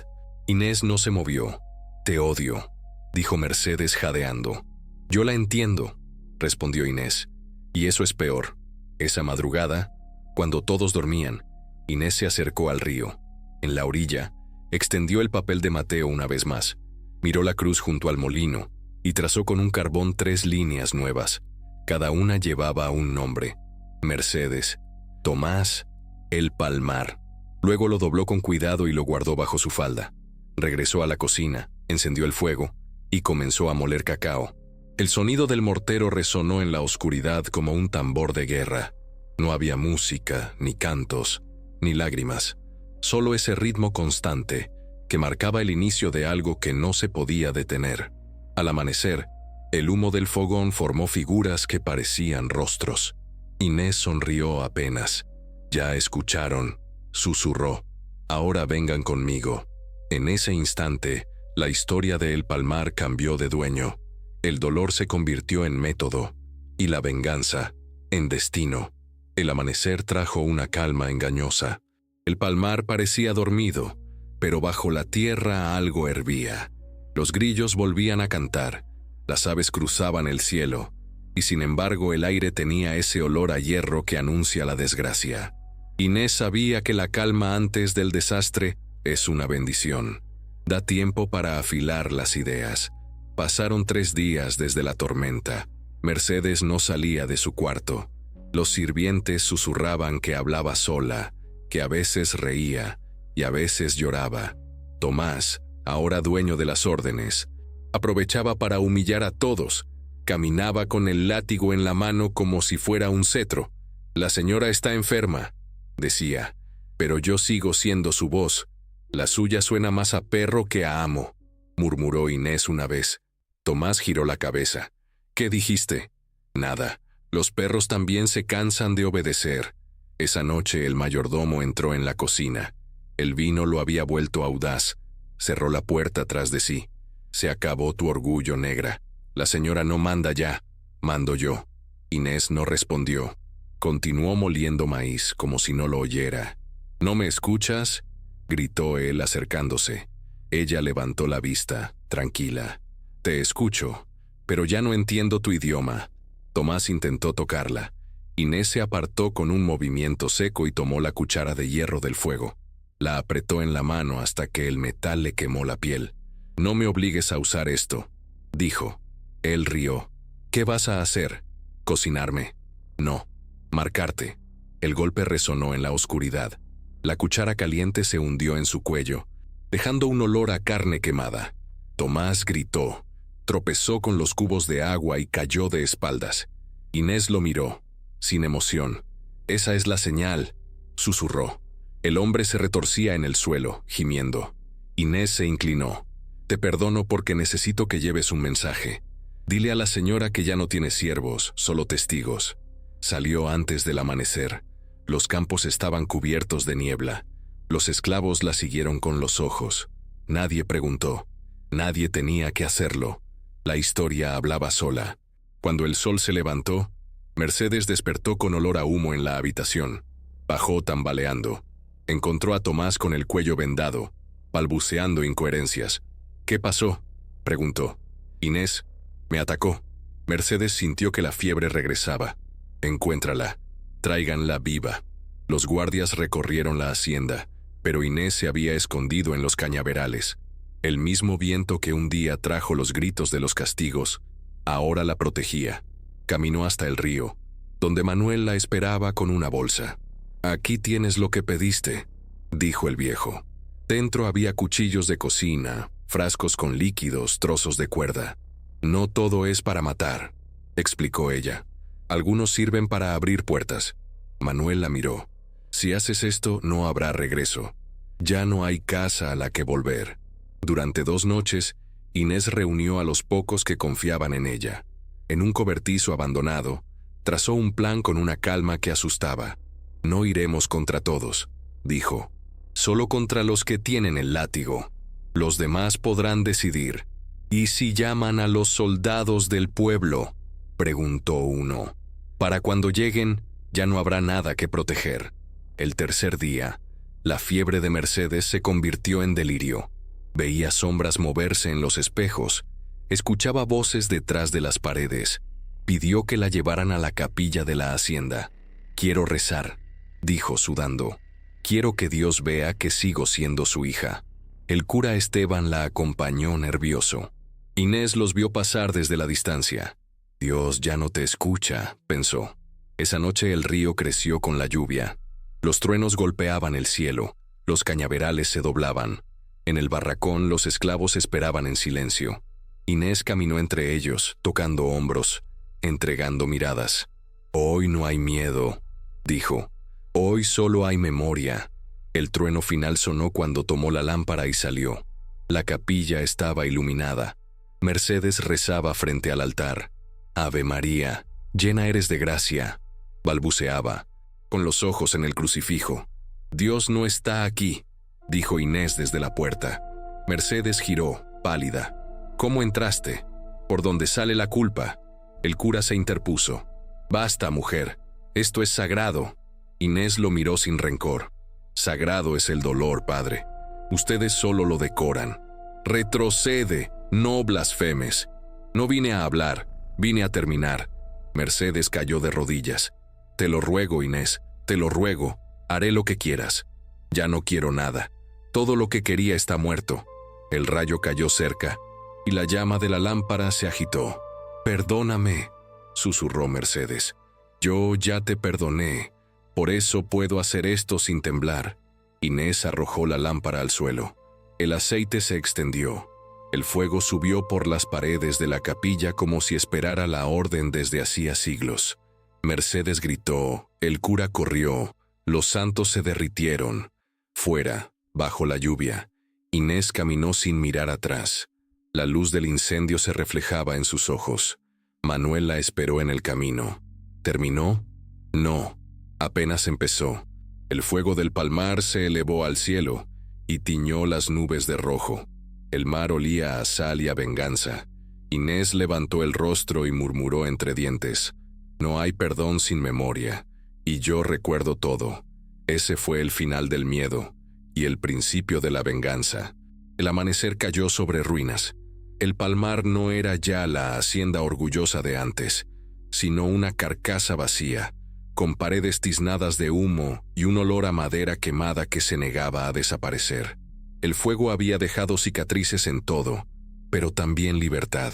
Inés no se movió. «Te odio», dijo Mercedes jadeando. «Yo la entiendo», respondió Inés. «Y eso es peor». Esa madrugada, cuando todos dormían, Inés se acercó al río. En la orilla, extendió el papel de Mateo una vez más, miró la cruz junto al molino y trazó con un carbón 3 líneas nuevas. Cada una llevaba un nombre: Mercedes, Tomás, El Palmar. Luego lo dobló con cuidado y lo guardó bajo su falda. Regresó a la cocina, encendió el fuego y comenzó a moler cacao. El sonido del mortero resonó en la oscuridad como un tambor de guerra. No había música, ni cantos, ni lágrimas, solo ese ritmo constante que marcaba el inicio de algo que no se podía detener. Al amanecer, el humo del fogón formó figuras que parecían rostros. Inés sonrió apenas. «Ya escucharon», susurró. «Ahora vengan conmigo». En ese instante, la historia de El Palmar cambió de dueño. El dolor se convirtió en método, y la venganza en destino. El amanecer trajo una calma engañosa. El palmar parecía dormido, pero bajo la tierra algo hervía. Los grillos volvían a cantar, las aves cruzaban el cielo, y sin embargo el aire tenía ese olor a hierro que anuncia la desgracia. Inés sabía que la calma antes del desastre es una bendición. Da tiempo para afilar las ideas. Pasaron 3 días desde la tormenta. Mercedes no salía de su cuarto. Los sirvientes susurraban que hablaba sola, que a veces reía y a veces lloraba. Tomás, ahora dueño de las órdenes, aprovechaba para humillar a todos. Caminaba con el látigo en la mano como si fuera un cetro. «La señora está enferma», decía, «pero yo sigo siendo su voz. La suya suena más a perro que a amo», murmuró Inés una vez. Tomás giró la cabeza. «¿Qué dijiste?» «Nada. Los perros también se cansan de obedecer». Esa noche el mayordomo entró en la cocina. El vino lo había vuelto audaz. Cerró la puerta tras de sí. «Se acabó tu orgullo, negra. La señora no manda ya. Mando yo». Inés no respondió. Continuó moliendo maíz como si no lo oyera. «¿No me escuchas?», gritó él acercándose. Ella levantó la vista, tranquila. «Te escucho, pero ya no entiendo tu idioma». Tomás intentó tocarla. Inés se apartó con un movimiento seco y tomó la cuchara de hierro del fuego. La apretó en la mano hasta que el metal le quemó la piel. «No me obligues a usar esto», dijo. Él rió. «¿Qué vas a hacer? ¿Cocinarme?» «No. Marcarte». El golpe resonó en la oscuridad. La cuchara caliente se hundió en su cuello, dejando un olor a carne quemada. Tomás gritó. Tropezó con los cubos de agua y cayó de espaldas. Inés lo miró, sin emoción. «Esa es la señal», susurró. El hombre se retorcía en el suelo, gimiendo. Inés se inclinó. «Te perdono porque necesito que lleves un mensaje. Dile a la señora que ya no tiene siervos, solo testigos». Salió antes del amanecer. Los campos estaban cubiertos de niebla. Los esclavos la siguieron con los ojos. Nadie preguntó. Nadie tenía que hacerlo. La historia hablaba sola. Cuando el sol se levantó, Mercedes despertó con olor a humo en la habitación. Bajó tambaleando. Encontró a Tomás con el cuello vendado, balbuceando incoherencias. «¿Qué pasó?», preguntó. «Inés me atacó». Mercedes sintió que la fiebre regresaba. «Encuéntrala. Tráiganla viva». Los guardias recorrieron la hacienda, pero Inés se había escondido en los cañaverales. El mismo viento que un día trajo los gritos de los castigos, ahora la protegía. Caminó hasta el río, donde Manuel la esperaba con una bolsa. «Aquí tienes lo que pediste», dijo el viejo. Dentro había cuchillos de cocina, frascos con líquidos, trozos de cuerda. «No todo es para matar», explicó ella. «Algunos sirven para abrir puertas». Manuel la miró. «Si haces esto, no habrá regreso». Ya no hay casa a la que volver. Durante 2 noches, Inés reunió a los pocos que confiaban en ella. En un cobertizo abandonado, trazó un plan con una calma que asustaba. No iremos contra todos, dijo. Solo contra los que tienen el látigo. Los demás podrán decidir. ¿Y si llaman a los soldados del pueblo?, preguntó uno. Para cuando lleguen, ya no habrá nada que proteger. El tercer día, la fiebre de Mercedes se convirtió en delirio. Veía sombras moverse en los espejos, escuchaba voces detrás de las paredes. Pidió que la llevaran a la capilla de la hacienda. «Quiero rezar», dijo sudando. «Quiero que Dios vea que sigo siendo su hija». El cura Esteban la acompañó nervioso. Inés los vio pasar desde la distancia. «Dios ya no te escucha», pensó. Esa noche el río creció con la lluvia. Los truenos golpeaban el cielo, los cañaverales se doblaban. En el barracón los esclavos esperaban en silencio. Inés caminó entre ellos, tocando hombros, entregando miradas. «Hoy no hay miedo», dijo. «Hoy solo hay memoria». El trueno final sonó cuando tomó la lámpara y salió. La capilla estaba iluminada. Mercedes rezaba frente al altar. «Ave María, llena eres de gracia», balbuceaba, con los ojos en el crucifijo. «Dios no está aquí», dijo Inés desde la puerta. Mercedes giró, pálida. «¿Cómo entraste? ¿Por dónde sale la culpa?». El cura se interpuso. «Basta, mujer. Esto es sagrado». Inés lo miró sin rencor. «Sagrado es el dolor, padre. Ustedes solo lo decoran. Retrocede, no blasfemes. No vine a hablar, vine a terminar». Mercedes cayó de rodillas. «Te lo ruego, Inés, te lo ruego. Haré lo que quieras. Ya no quiero nada. Todo lo que quería está muerto». El rayo cayó cerca, y la llama de la lámpara se agitó. «Perdóname», susurró Mercedes. «Yo ya te perdoné. Por eso puedo hacer esto sin temblar». Inés arrojó la lámpara al suelo. El aceite se extendió. El fuego subió por las paredes de la capilla como si esperara la orden desde hacía siglos. Mercedes gritó, el cura corrió, los santos se derritieron. Fuera, bajo la lluvia, Inés caminó sin mirar atrás. La luz del incendio se reflejaba en sus ojos. Manuel la esperó en el camino. ¿Terminó? No, apenas empezó. El fuego del palmar se elevó al cielo y tiñó las nubes de rojo. El mar olía a sal y a venganza. Inés levantó el rostro y murmuró entre dientes: «No hay perdón sin memoria, y yo recuerdo todo». Ese fue el final del miedo y el principio de la venganza. El amanecer cayó sobre ruinas. El palmar no era ya la hacienda orgullosa de antes, sino una carcasa vacía, con paredes tiznadas de humo y un olor a madera quemada que se negaba a desaparecer. El fuego había dejado cicatrices en todo, pero también libertad.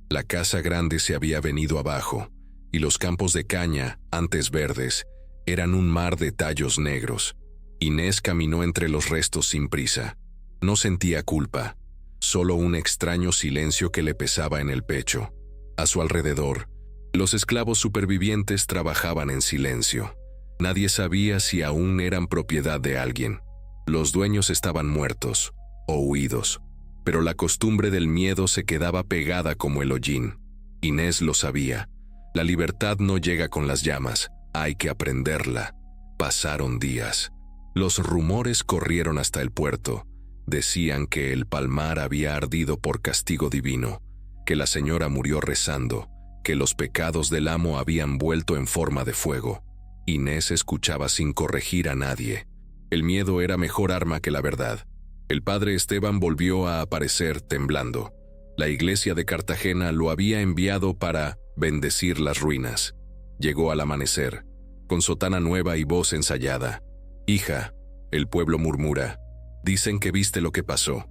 La casa grande se había venido abajo, y los campos de caña, antes verdes, eran un mar de tallos negros. Inés caminó entre los restos sin prisa. No sentía culpa, solo un extraño silencio que le pesaba en el pecho. A su alrededor, los esclavos supervivientes trabajaban en silencio. Nadie sabía si aún eran propiedad de alguien. Los dueños estaban muertos o huidos, pero la costumbre del miedo se quedaba pegada como el hollín. Inés lo sabía. La libertad no llega con las llamas, hay que aprenderla. Pasaron días. Los rumores corrieron hasta el puerto. Decían que el palmar había ardido por castigo divino, que la señora murió rezando, que los pecados del amo habían vuelto en forma de fuego. Inés escuchaba sin corregir a nadie. El miedo era mejor arma que la verdad. El padre Esteban volvió a aparecer temblando. La iglesia de Cartagena lo había enviado para bendecir las ruinas. Llegó al amanecer, con sotana nueva y voz ensayada. «Hija», el pueblo murmura, «dicen que viste lo que pasó».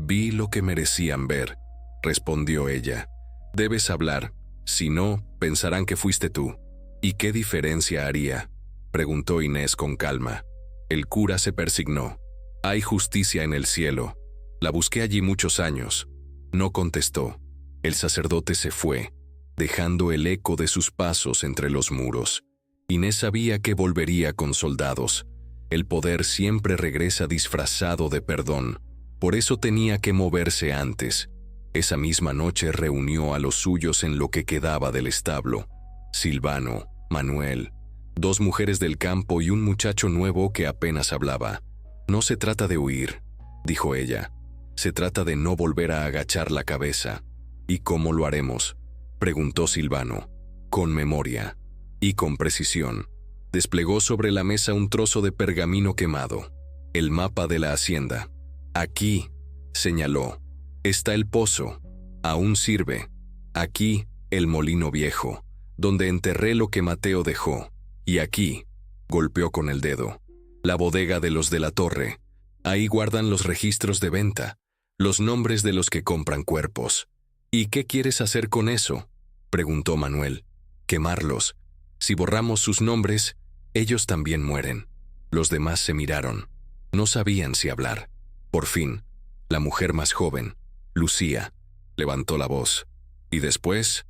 «Vi lo que merecían ver», respondió ella. «Debes hablar, si no, pensarán que fuiste tú». «¿Y qué diferencia haría?», preguntó Inés con calma. El cura se persignó. «Hay justicia en el cielo. La busqué allí muchos años». No contestó. El sacerdote se fue, dejando el eco de sus pasos entre los muros. Inés sabía que volvería con soldados. El poder siempre regresa disfrazado de perdón. Por eso tenía que moverse antes. Esa misma noche reunió a los suyos en lo que quedaba del establo. Silvano, Manuel, 2 mujeres del campo y un muchacho nuevo que apenas hablaba. «No se trata de huir», dijo ella. «Se trata de no volver a agachar la cabeza». «¿Y cómo lo haremos?», preguntó Silvano. «Con memoria y con precisión». Desplegó sobre la mesa un trozo de pergamino quemado. El mapa de la hacienda. «Aquí», señaló, «está el pozo. Aún sirve. Aquí, el molino viejo, donde enterré lo que Mateo dejó. Y aquí», golpeó con el dedo, «la bodega de los de la torre. Ahí guardan los registros de venta, los nombres de los que compran cuerpos». «¿Y qué quieres hacer con eso?», preguntó Manuel. «Quemarlos. Si borramos sus nombres, ellos también mueren». Los demás se miraron. No sabían si hablar. Por fin, la mujer más joven, Lucía, levantó la voz. «Y después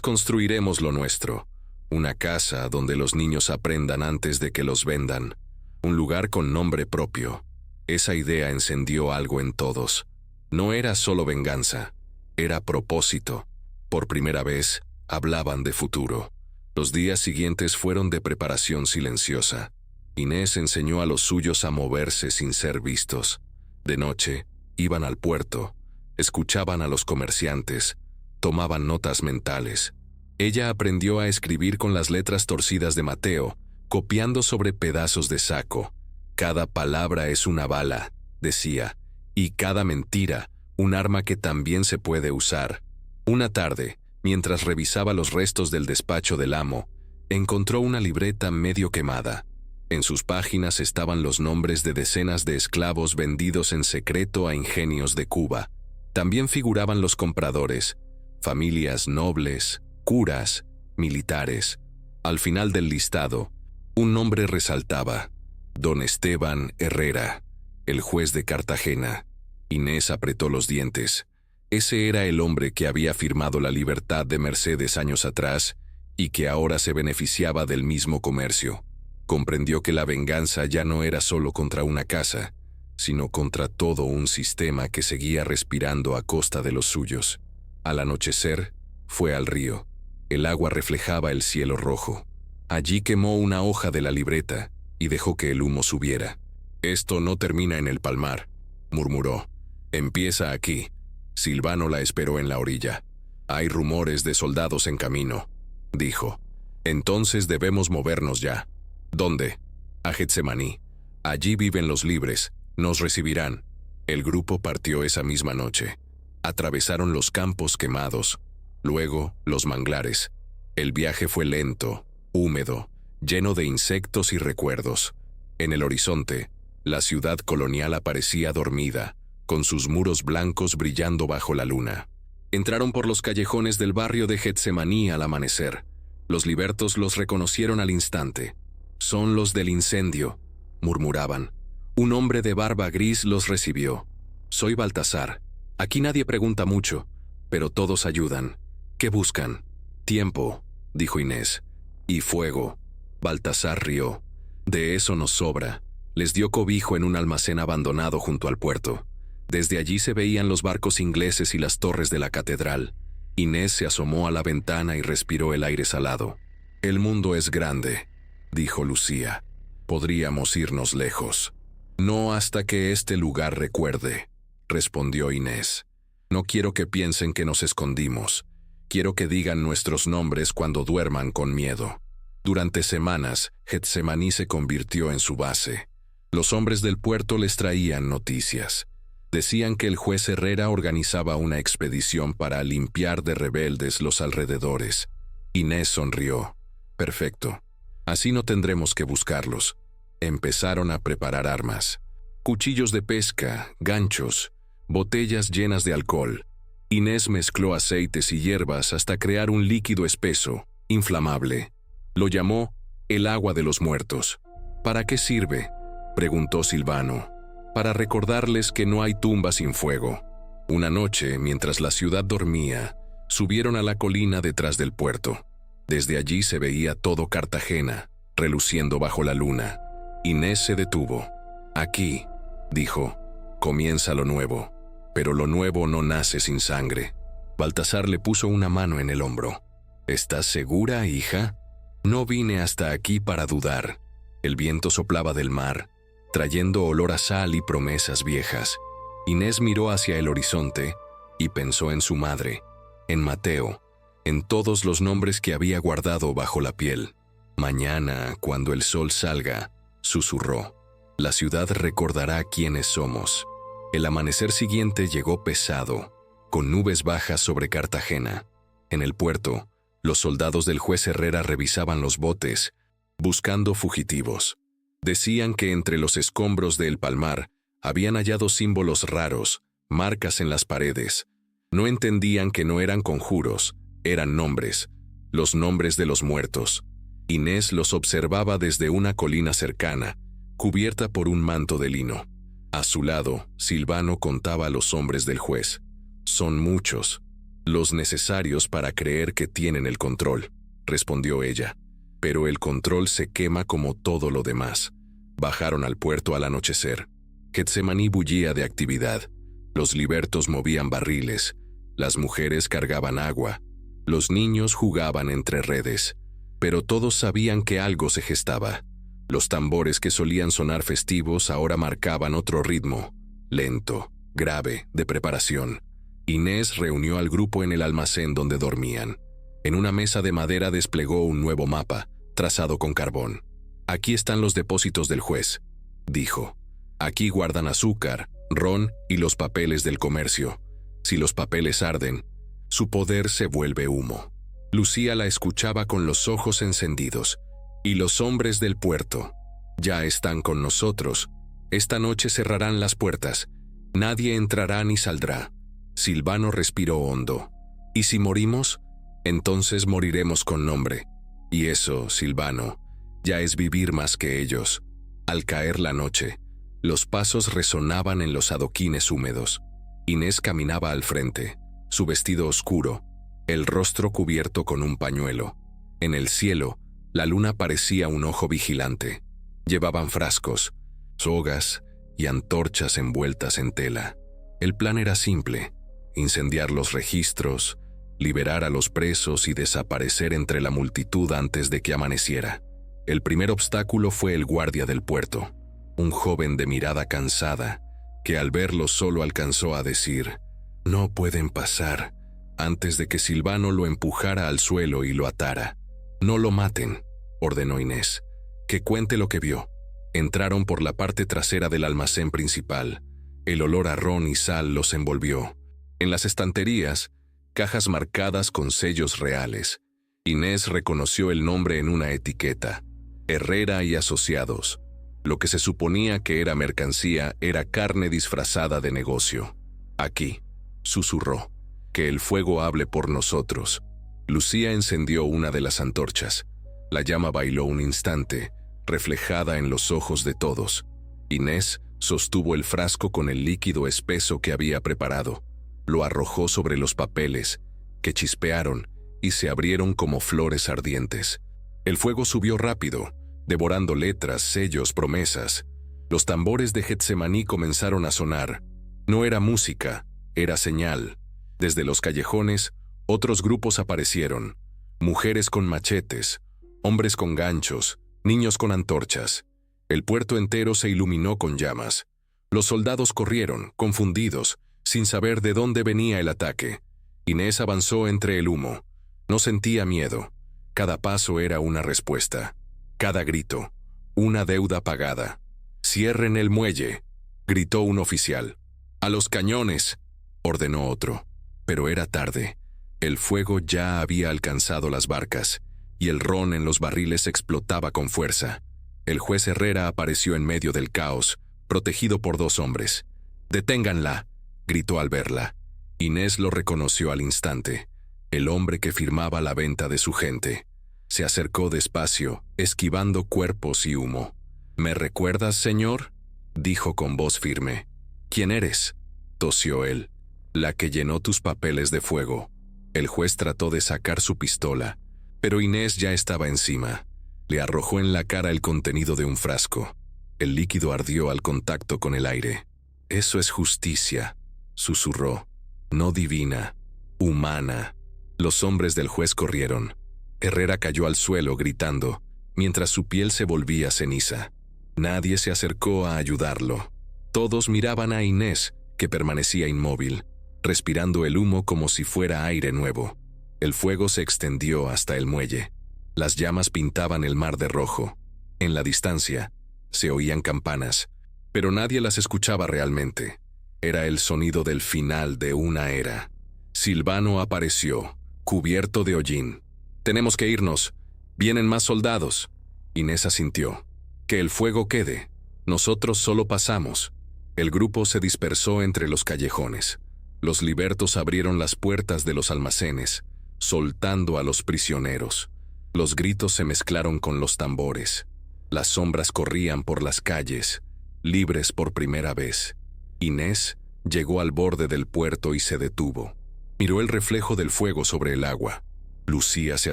construiremos lo nuestro. Una casa donde los niños aprendan antes de que los vendan. Un lugar con nombre propio». Esa idea encendió algo en todos. No era solo venganza, era propósito. Por primera vez, hablaban de futuro. Los días siguientes fueron de preparación silenciosa. Inés enseñó a los suyos a moverse sin ser vistos. De noche, iban al puerto, escuchaban a los comerciantes, tomaban notas mentales. Ella aprendió a escribir con las letras torcidas de Mateo, copiando sobre pedazos de saco. «Cada palabra es una bala», decía, «y cada mentira, un arma que también se puede usar». Una tarde, mientras revisaba los restos del despacho del amo, encontró una libreta medio quemada. En sus páginas estaban los nombres de decenas de esclavos vendidos en secreto a ingenios de Cuba. También figuraban los compradores, familias nobles, curas, militares. Al final del listado, un nombre resaltaba: Don Esteban Herrera, el juez de Cartagena. Inés apretó los dientes. Ese era el hombre que había firmado la libertad de Mercedes años atrás y que ahora se beneficiaba del mismo comercio. Comprendió que la venganza ya no era solo contra una casa, sino contra todo un sistema que seguía respirando a costa de los suyos. Al anochecer, fue al río. El agua reflejaba el cielo rojo. Allí quemó una hoja de la libreta y dejó que el humo subiera. «Esto no termina en el palmar», murmuró. «Empieza aquí». Silvano la esperó en la orilla. «Hay rumores de soldados en camino», dijo. «Entonces debemos movernos ya». «¿Dónde?» «A Getsemaní. Allí viven los libres. Nos recibirán». El grupo partió esa misma noche. Atravesaron los campos quemados, luego los manglares. El viaje fue lento, húmedo, lleno de insectos y recuerdos. En el horizonte, la ciudad colonial aparecía dormida, con sus muros blancos brillando bajo la luna. Entraron por los callejones del barrio de Getsemaní al amanecer. Los libertos los reconocieron al instante. «Son los del incendio», murmuraban. Un hombre de barba gris los recibió. «Soy Baltasar. Aquí nadie pregunta mucho, pero todos ayudan. ¿Qué buscan?» «Tiempo», dijo Inés. «Y fuego». Baltasar rió. «De eso nos sobra». Les dio cobijo en un almacén abandonado junto al puerto. Desde allí se veían los barcos ingleses y las torres de la catedral. Inés se asomó a la ventana y respiró el aire salado. «El mundo es grande», dijo Lucía. «Podríamos irnos lejos». «No hasta que este lugar recuerde», respondió Inés. «No quiero que piensen que nos escondimos. Quiero que digan nuestros nombres cuando duerman con miedo». Durante semanas, Getsemaní se convirtió en su base. Los hombres del puerto les traían noticias. Decían que el juez Herrera organizaba una expedición para limpiar de rebeldes los alrededores. Inés sonrió. «Perfecto. Así no tendremos que buscarlos». Empezaron a preparar armas. Cuchillos de pesca, ganchos, botellas llenas de alcohol. Inés mezcló aceites y hierbas hasta crear un líquido espeso, inflamable. Lo llamó el agua de los muertos. «¿Para qué sirve?», preguntó Silvano. «Para recordarles que no hay tumba sin fuego». Una noche, mientras la ciudad dormía, subieron a la colina detrás del puerto. Desde allí se veía todo Cartagena, reluciendo bajo la luna. Inés se detuvo. Aquí, dijo, comienza lo nuevo, pero lo nuevo no nace sin sangre. Baltasar le puso una mano en el hombro. ¿Estás segura, hija? No vine hasta aquí para dudar. El viento soplaba del mar, trayendo olor a sal y promesas viejas. Inés miró hacia el horizonte y pensó en su madre, en Mateo, en todos los nombres que había guardado bajo la piel. Mañana, cuando el sol salga, susurró, la ciudad recordará quiénes somos. El amanecer siguiente llegó pesado, con nubes bajas sobre Cartagena. En el puerto, los soldados del juez Herrera revisaban los botes, buscando fugitivos. Decían que entre los escombros del palmar habían hallado símbolos raros, marcas en las paredes. No entendían que no eran conjuros, eran nombres, los nombres de los muertos. Inés los observaba desde una colina cercana, cubierta por un manto de lino. A su lado, Silvano contaba a los hombres del juez. Son muchos, los necesarios para creer que tienen el control, respondió ella. Pero el control se quema como todo lo demás. Bajaron al puerto al anochecer. Getsemaní bullía de actividad. Los libertos movían barriles, las mujeres cargaban agua, los niños jugaban entre redes. Pero todos sabían que algo se gestaba. Los tambores que solían sonar festivos ahora marcaban otro ritmo, lento, grave, de preparación. Inés reunió al grupo en el almacén donde dormían. En una mesa de madera desplegó un nuevo mapa, trazado con carbón. Aquí están los depósitos del juez, dijo. Aquí guardan azúcar, ron y los papeles del comercio. Si los papeles arden, su poder se vuelve humo. Lucía la escuchaba con los ojos encendidos. Y los hombres del puerto ya están con nosotros. Esta noche cerrarán las puertas. Nadie entrará ni saldrá. Silvano respiró hondo. ¿Y si morimos? Entonces moriremos con nombre. Y eso, Silvano, ya es vivir más que ellos. Al caer la noche, los pasos resonaban en los adoquines húmedos. Inés caminaba al frente, su vestido oscuro, el rostro cubierto con un pañuelo. En el cielo, la luna parecía un ojo vigilante. Llevaban frascos, sogas y antorchas envueltas en tela. El plan era simple: incendiar los registros, liberar a los presos y desaparecer entre la multitud antes de que amaneciera. El primer obstáculo fue el guardia del puerto, un joven de mirada cansada, que al verlo solo alcanzó a decir, «No pueden pasar», antes de que Silvano lo empujara al suelo y lo atara. «No lo maten», ordenó Inés, «que cuente lo que vio». Entraron por la parte trasera del almacén principal. El olor a ron y sal los envolvió. En las estanterías, cajas marcadas con sellos reales. Inés reconoció el nombre en una etiqueta: Herrera y Asociados. Lo que se suponía que era mercancía era carne disfrazada de negocio. «Aquí», susurró, «que el fuego hable por nosotros». Lucía encendió una de las antorchas. La llama bailó un instante, reflejada en los ojos de todos. Inés sostuvo el frasco con el líquido espeso que había preparado. Lo arrojó sobre los papeles, que chispearon y se abrieron como flores ardientes. El fuego subió rápido, devorando letras, sellos, promesas. Los tambores de Getsemaní comenzaron a sonar. No era música, era señal. Desde los callejones, otros grupos aparecieron. Mujeres con machetes, hombres con ganchos, niños con antorchas. El puerto entero se iluminó con llamas. Los soldados corrieron, confundidos, sin saber de dónde venía el ataque. Inés avanzó entre el humo. No sentía miedo. Cada paso era una respuesta. Cada grito, una deuda pagada. «Cierren el muelle», gritó un oficial. «A los cañones», ordenó otro. Pero era tarde. El fuego ya había alcanzado las barcas, y el ron en los barriles explotaba con fuerza. El juez Herrera apareció en medio del caos, protegido por dos hombres. «Deténganla», gritó al verla. Inés lo reconoció al instante, el hombre que firmaba la venta de su gente. Se acercó despacio, esquivando cuerpos y humo. «¿Me recuerdas, señor?», dijo con voz firme. «¿Quién eres?», tosió él. «La que llenó tus papeles de fuego». El juez trató de sacar su pistola, pero Inés ya estaba encima. Le arrojó en la cara el contenido de un frasco. El líquido ardió al contacto con el aire. «Eso es justicia», susurró. «No divina, humana». Los hombres del juez corrieron. Herrera cayó al suelo gritando, mientras su piel se volvía ceniza. Nadie se acercó a ayudarlo. Todos miraban a Inés, que permanecía inmóvil, respirando el humo como si fuera aire nuevo. El fuego se extendió hasta el muelle. Las llamas pintaban el mar de rojo. En la distancia, se oían campanas, pero nadie las escuchaba realmente. Era el sonido del final de una era. Silvano apareció, cubierto de hollín. «Tenemos que irnos. Vienen más soldados». Inés asintió. «Que el fuego quede. Nosotros solo pasamos». El grupo se dispersó entre los callejones. Los libertos abrieron las puertas de los almacenes, soltando a los prisioneros. Los gritos se mezclaron con los tambores. Las sombras corrían por las calles, libres por primera vez. Inés llegó al borde del puerto y se detuvo. Miró el reflejo del fuego sobre el agua. Lucía se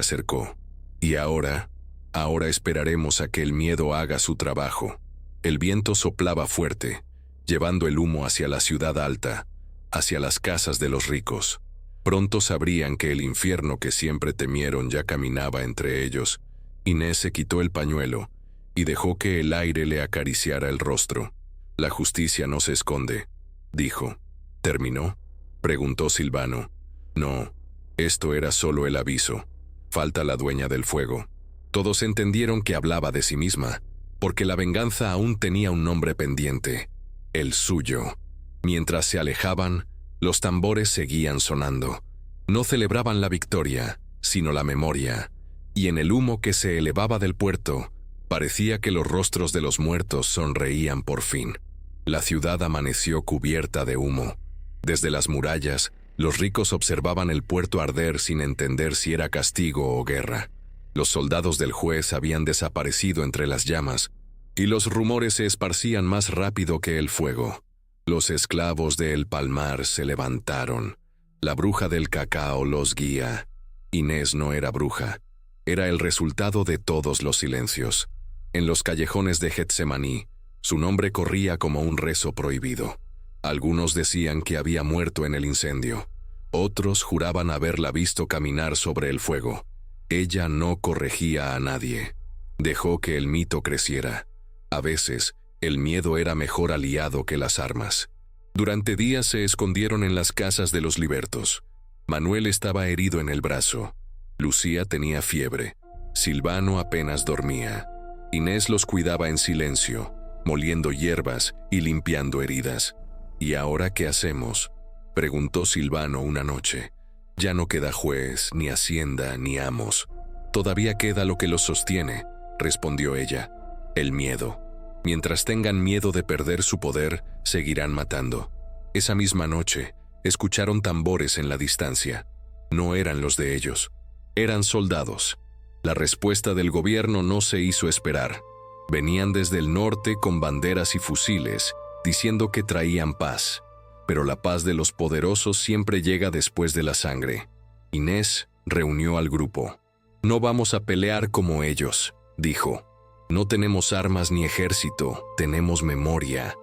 acercó. «Y ahora esperaremos a que el miedo haga su trabajo». El viento soplaba fuerte, llevando el humo hacia la ciudad alta, hacia las casas de los ricos. Pronto sabrían que el infierno que siempre temieron ya caminaba entre ellos. Inés se quitó el pañuelo y dejó que el aire le acariciara el rostro. «La justicia no se esconde», dijo. «¿Terminó?», preguntó Silvano. «No, esto era solo el aviso. Falta la dueña del fuego». Todos entendieron que hablaba de sí misma, porque la venganza aún tenía un nombre pendiente, el suyo. Mientras se alejaban, los tambores seguían sonando. No celebraban la victoria, sino la memoria, y en el humo que se elevaba del puerto, parecía que los rostros de los muertos sonreían por fin. La ciudad amaneció cubierta de humo. Desde las murallas, los ricos observaban el puerto arder sin entender si era castigo o guerra. Los soldados del juez habían desaparecido entre las llamas, y los rumores se esparcían más rápido que el fuego. Los esclavos de El Palmar se levantaron. La bruja del cacao los guía. Inés no era bruja. Era el resultado de todos los silencios. En los callejones de Getsemaní, su nombre corría como un rezo prohibido. Algunos decían que había muerto en el incendio. Otros juraban haberla visto caminar sobre el fuego. Ella no corregía a nadie. Dejó que el mito creciera. A veces, el miedo era mejor aliado que las armas. Durante días se escondieron en las casas de los libertos. Manuel estaba herido en el brazo. Lucía tenía fiebre. Silvano apenas dormía. Inés los cuidaba en silencio, moliendo hierbas y limpiando heridas. «¿Y ahora qué hacemos?», preguntó Silvano una noche. «Ya no queda juez, ni hacienda, ni amos. Todavía queda lo que los sostiene», respondió ella. «El miedo. Mientras tengan miedo de perder su poder, seguirán matando». Esa misma noche, escucharon tambores en la distancia. No eran los de ellos. Eran soldados. La respuesta del gobierno no se hizo esperar. Venían desde el norte con banderas y fusiles, diciendo que traían paz. Pero la paz de los poderosos siempre llega después de la sangre. Inés reunió al grupo. «No vamos a pelear como ellos», dijo. «No tenemos armas ni ejército, tenemos memoria».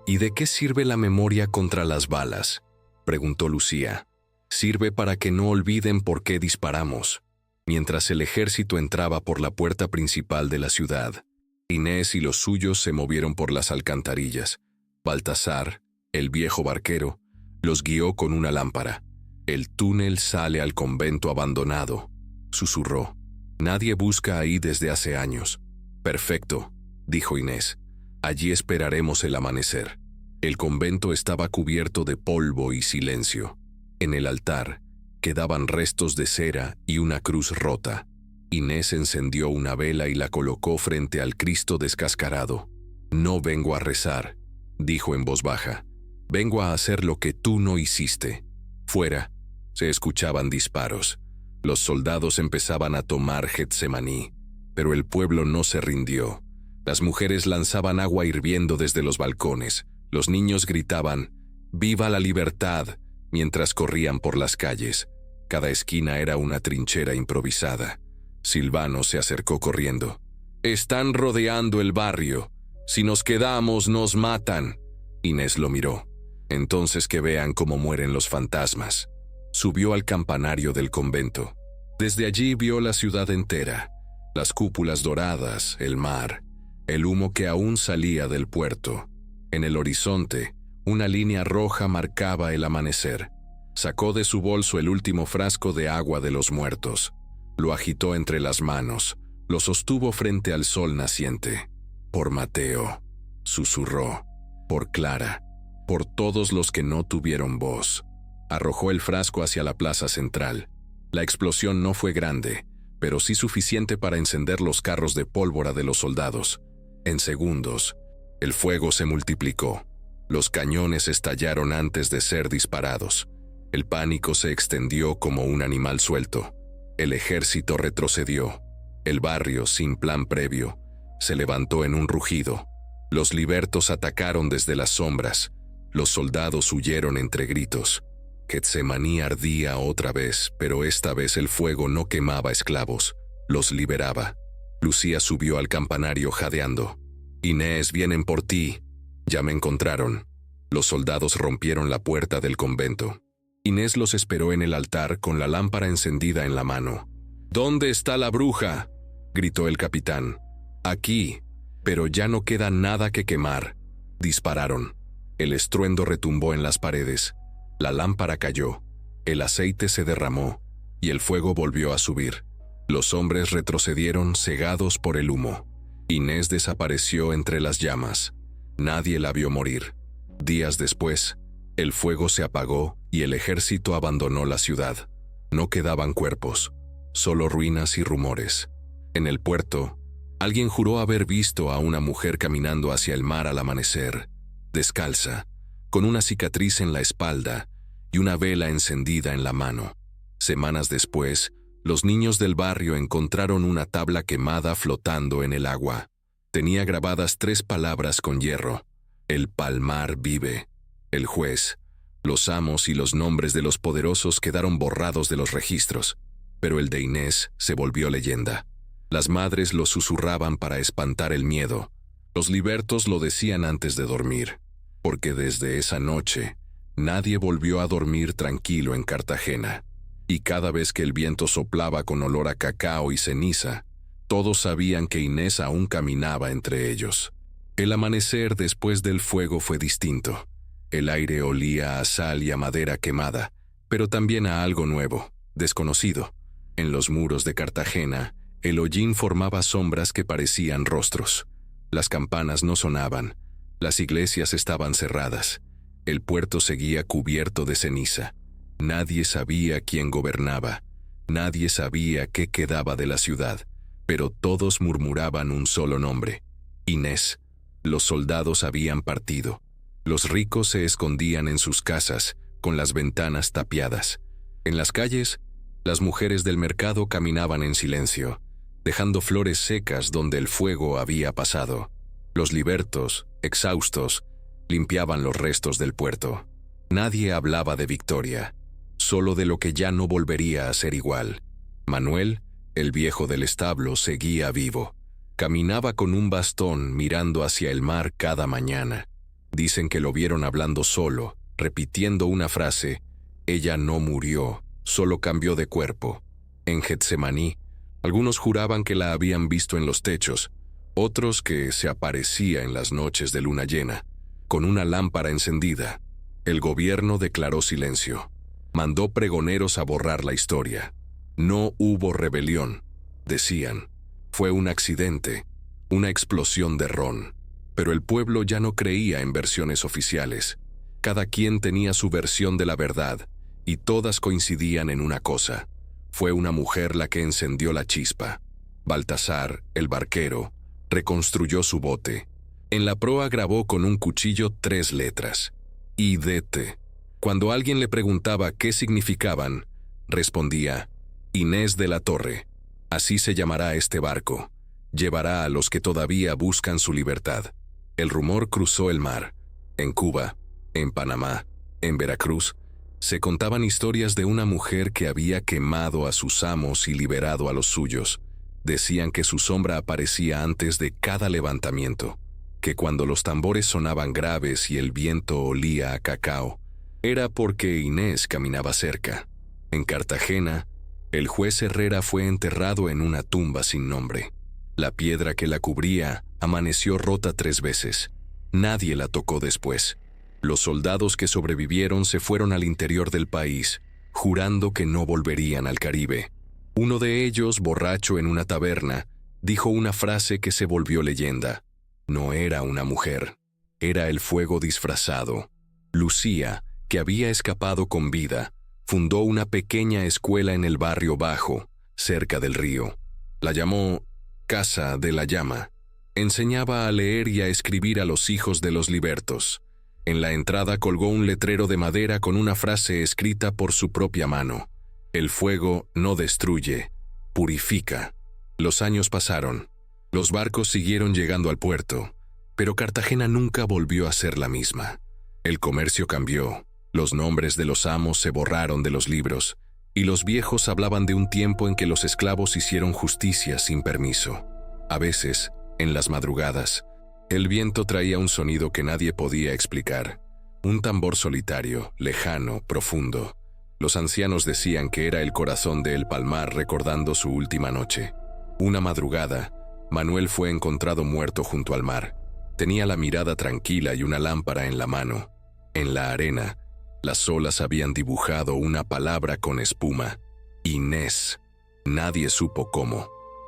«¿Y de qué sirve la memoria contra las balas?», preguntó Lucía. «Sirve para que no olviden por qué disparamos». Mientras el ejército entraba por la puerta principal de la ciudad, Inés y los suyos se movieron por las alcantarillas. Baltasar, el viejo barquero, los guió con una lámpara. «El túnel sale al convento abandonado», susurró. «Nadie busca ahí desde hace años». «Perfecto», dijo Inés. «Allí esperaremos el amanecer». El convento estaba cubierto de polvo y silencio. En el altar quedaban restos de cera y una cruz rota. Inés encendió una vela y la colocó frente al Cristo descascarado. «No vengo a rezar», dijo en voz baja. «Vengo a hacer lo que tú no hiciste». Fuera, se escuchaban disparos. Los soldados empezaban a tomar Getsemaní, pero el pueblo no se rindió. Las mujeres lanzaban agua hirviendo desde los balcones. Los niños gritaban «¡Viva la libertad!» mientras corrían por las calles. Cada esquina era una trinchera improvisada. Silvano se acercó corriendo. «Están rodeando el barrio», Si nos quedamos, nos matan. Inés lo miró. Entonces que vean cómo mueren los fantasmas. Subió al campanario del convento. Desde allí vio la ciudad entera, las cúpulas doradas, el mar, el humo que aún salía del puerto. En el horizonte, una línea roja marcaba el amanecer. Sacó de su bolso el último frasco de agua de los muertos. Lo agitó entre las manos, lo sostuvo frente al sol naciente. Por Mateo, susurró, por Clara, por todos los que no tuvieron voz. Arrojó el frasco hacia la plaza central. La explosión no fue grande, pero sí suficiente para encender los carros de pólvora de los soldados. En segundos, el fuego se multiplicó. Los cañones estallaron antes de ser disparados. El pánico se extendió como un animal suelto. El ejército retrocedió. El barrio, sin plan previo, se levantó en un rugido. Los libertos atacaron desde las sombras. Los soldados huyeron entre gritos. Getsemaní ardía otra vez, pero esta vez el fuego no quemaba esclavos, los liberaba. Lucía subió al campanario jadeando. «Inés, vienen por ti». Ya me encontraron. Los soldados rompieron la puerta del convento. Inés los esperó en el altar con la lámpara encendida en la mano. «¿Dónde está la bruja?», gritó el capitán. «Aquí, pero ya no queda nada que quemar». Dispararon. El estruendo retumbó en las paredes. La lámpara cayó, el aceite se derramó, y el fuego volvió a subir. Los hombres retrocedieron cegados por el humo. Inés desapareció entre las llamas. Nadie la vio morir. Días después, el fuego se apagó y el ejército abandonó la ciudad. No quedaban cuerpos, solo ruinas y rumores. En el puerto, alguien juró haber visto a una mujer caminando hacia el mar al amanecer, descalza, con una cicatriz en la espalda y una vela encendida en la mano. Semanas después, los niños del barrio encontraron una tabla quemada flotando en el agua. Tenía grabadas 3 palabras con hierro: «El palmar vive». El juez, los amos y los nombres de los poderosos quedaron borrados de los registros, pero el de Inés se volvió leyenda. Las madres lo susurraban para espantar el miedo. Los libertos lo decían antes de dormir, porque desde esa noche nadie volvió a dormir tranquilo en Cartagena. Y cada vez que el viento soplaba con olor a cacao y ceniza, todos sabían que Inés aún caminaba entre ellos. El amanecer después del fuego fue distinto. El aire olía a sal y a madera quemada, pero también a algo nuevo, desconocido. En los muros de Cartagena, el hollín formaba sombras que parecían rostros. Las campanas no sonaban. Las iglesias estaban cerradas. El puerto seguía cubierto de ceniza. Nadie sabía quién gobernaba. Nadie sabía qué quedaba de la ciudad. Pero todos murmuraban un solo nombre: Inés. Los soldados habían partido. Los ricos se escondían en sus casas, con las ventanas tapiadas. En las calles, las mujeres del mercado caminaban en silencio, dejando flores secas donde el fuego había pasado. Los libertos, exhaustos, limpiaban los restos del puerto. Nadie hablaba de victoria, solo de lo que ya no volvería a ser igual. Manuel, el viejo del establo, seguía vivo. Caminaba con un bastón mirando hacia el mar cada mañana. Dicen que lo vieron hablando solo, repitiendo una frase: «Ella no murió, solo cambió de cuerpo». En Getsemaní, algunos juraban que la habían visto en los techos, otros que se aparecía en las noches de luna llena, con una lámpara encendida. El gobierno declaró silencio. Mandó pregoneros a borrar la historia. No hubo rebelión, decían. Fue un accidente, una explosión de ron. Pero el pueblo ya no creía en versiones oficiales. Cada quien tenía su versión de la verdad, y todas coincidían en una cosa: fue una mujer la que encendió la chispa. Baltasar, el barquero, reconstruyó su bote. En la proa grabó con un cuchillo 3 letras: IDT. Cuando alguien le preguntaba qué significaban, respondía: Inés de la Torre. Así se llamará este barco. Llevará a los que todavía buscan su libertad. El rumor cruzó el mar. En Cuba, en Panamá, en Veracruz, se contaban historias de una mujer que había quemado a sus amos y liberado a los suyos. Decían que su sombra aparecía antes de cada levantamiento, que cuando los tambores sonaban graves y el viento olía a cacao, era porque Inés caminaba cerca. En Cartagena, el juez Herrera fue enterrado en una tumba sin nombre. La piedra que la cubría amaneció rota 3 veces. Nadie la tocó después. Los soldados que sobrevivieron se fueron al interior del país, jurando que no volverían al Caribe. Uno de ellos, borracho en una taberna, dijo una frase que se volvió leyenda. No era una mujer, era el fuego disfrazado. Lucía, que había escapado con vida, fundó una pequeña escuela en el barrio bajo, cerca del río. La llamó Casa de la Llama. Enseñaba a leer y a escribir a los hijos de los libertos. En la entrada colgó un letrero de madera con una frase escrita por su propia mano. El fuego no destruye, purifica. Los años pasaron. Los barcos siguieron llegando al puerto, pero Cartagena nunca volvió a ser la misma. El comercio cambió, los nombres de los amos se borraron de los libros, y los viejos hablaban de un tiempo en que los esclavos hicieron justicia sin permiso. A veces, en las madrugadas, el viento traía un sonido que nadie podía explicar, un tambor solitario, lejano, profundo. Los ancianos decían que era el corazón de El Palmar recordando su última noche. Una madrugada, Manuel fue encontrado muerto junto al mar. Tenía la mirada tranquila y una lámpara en la mano. En la arena, las olas habían dibujado una palabra con espuma: Inés. Nadie supo cómo.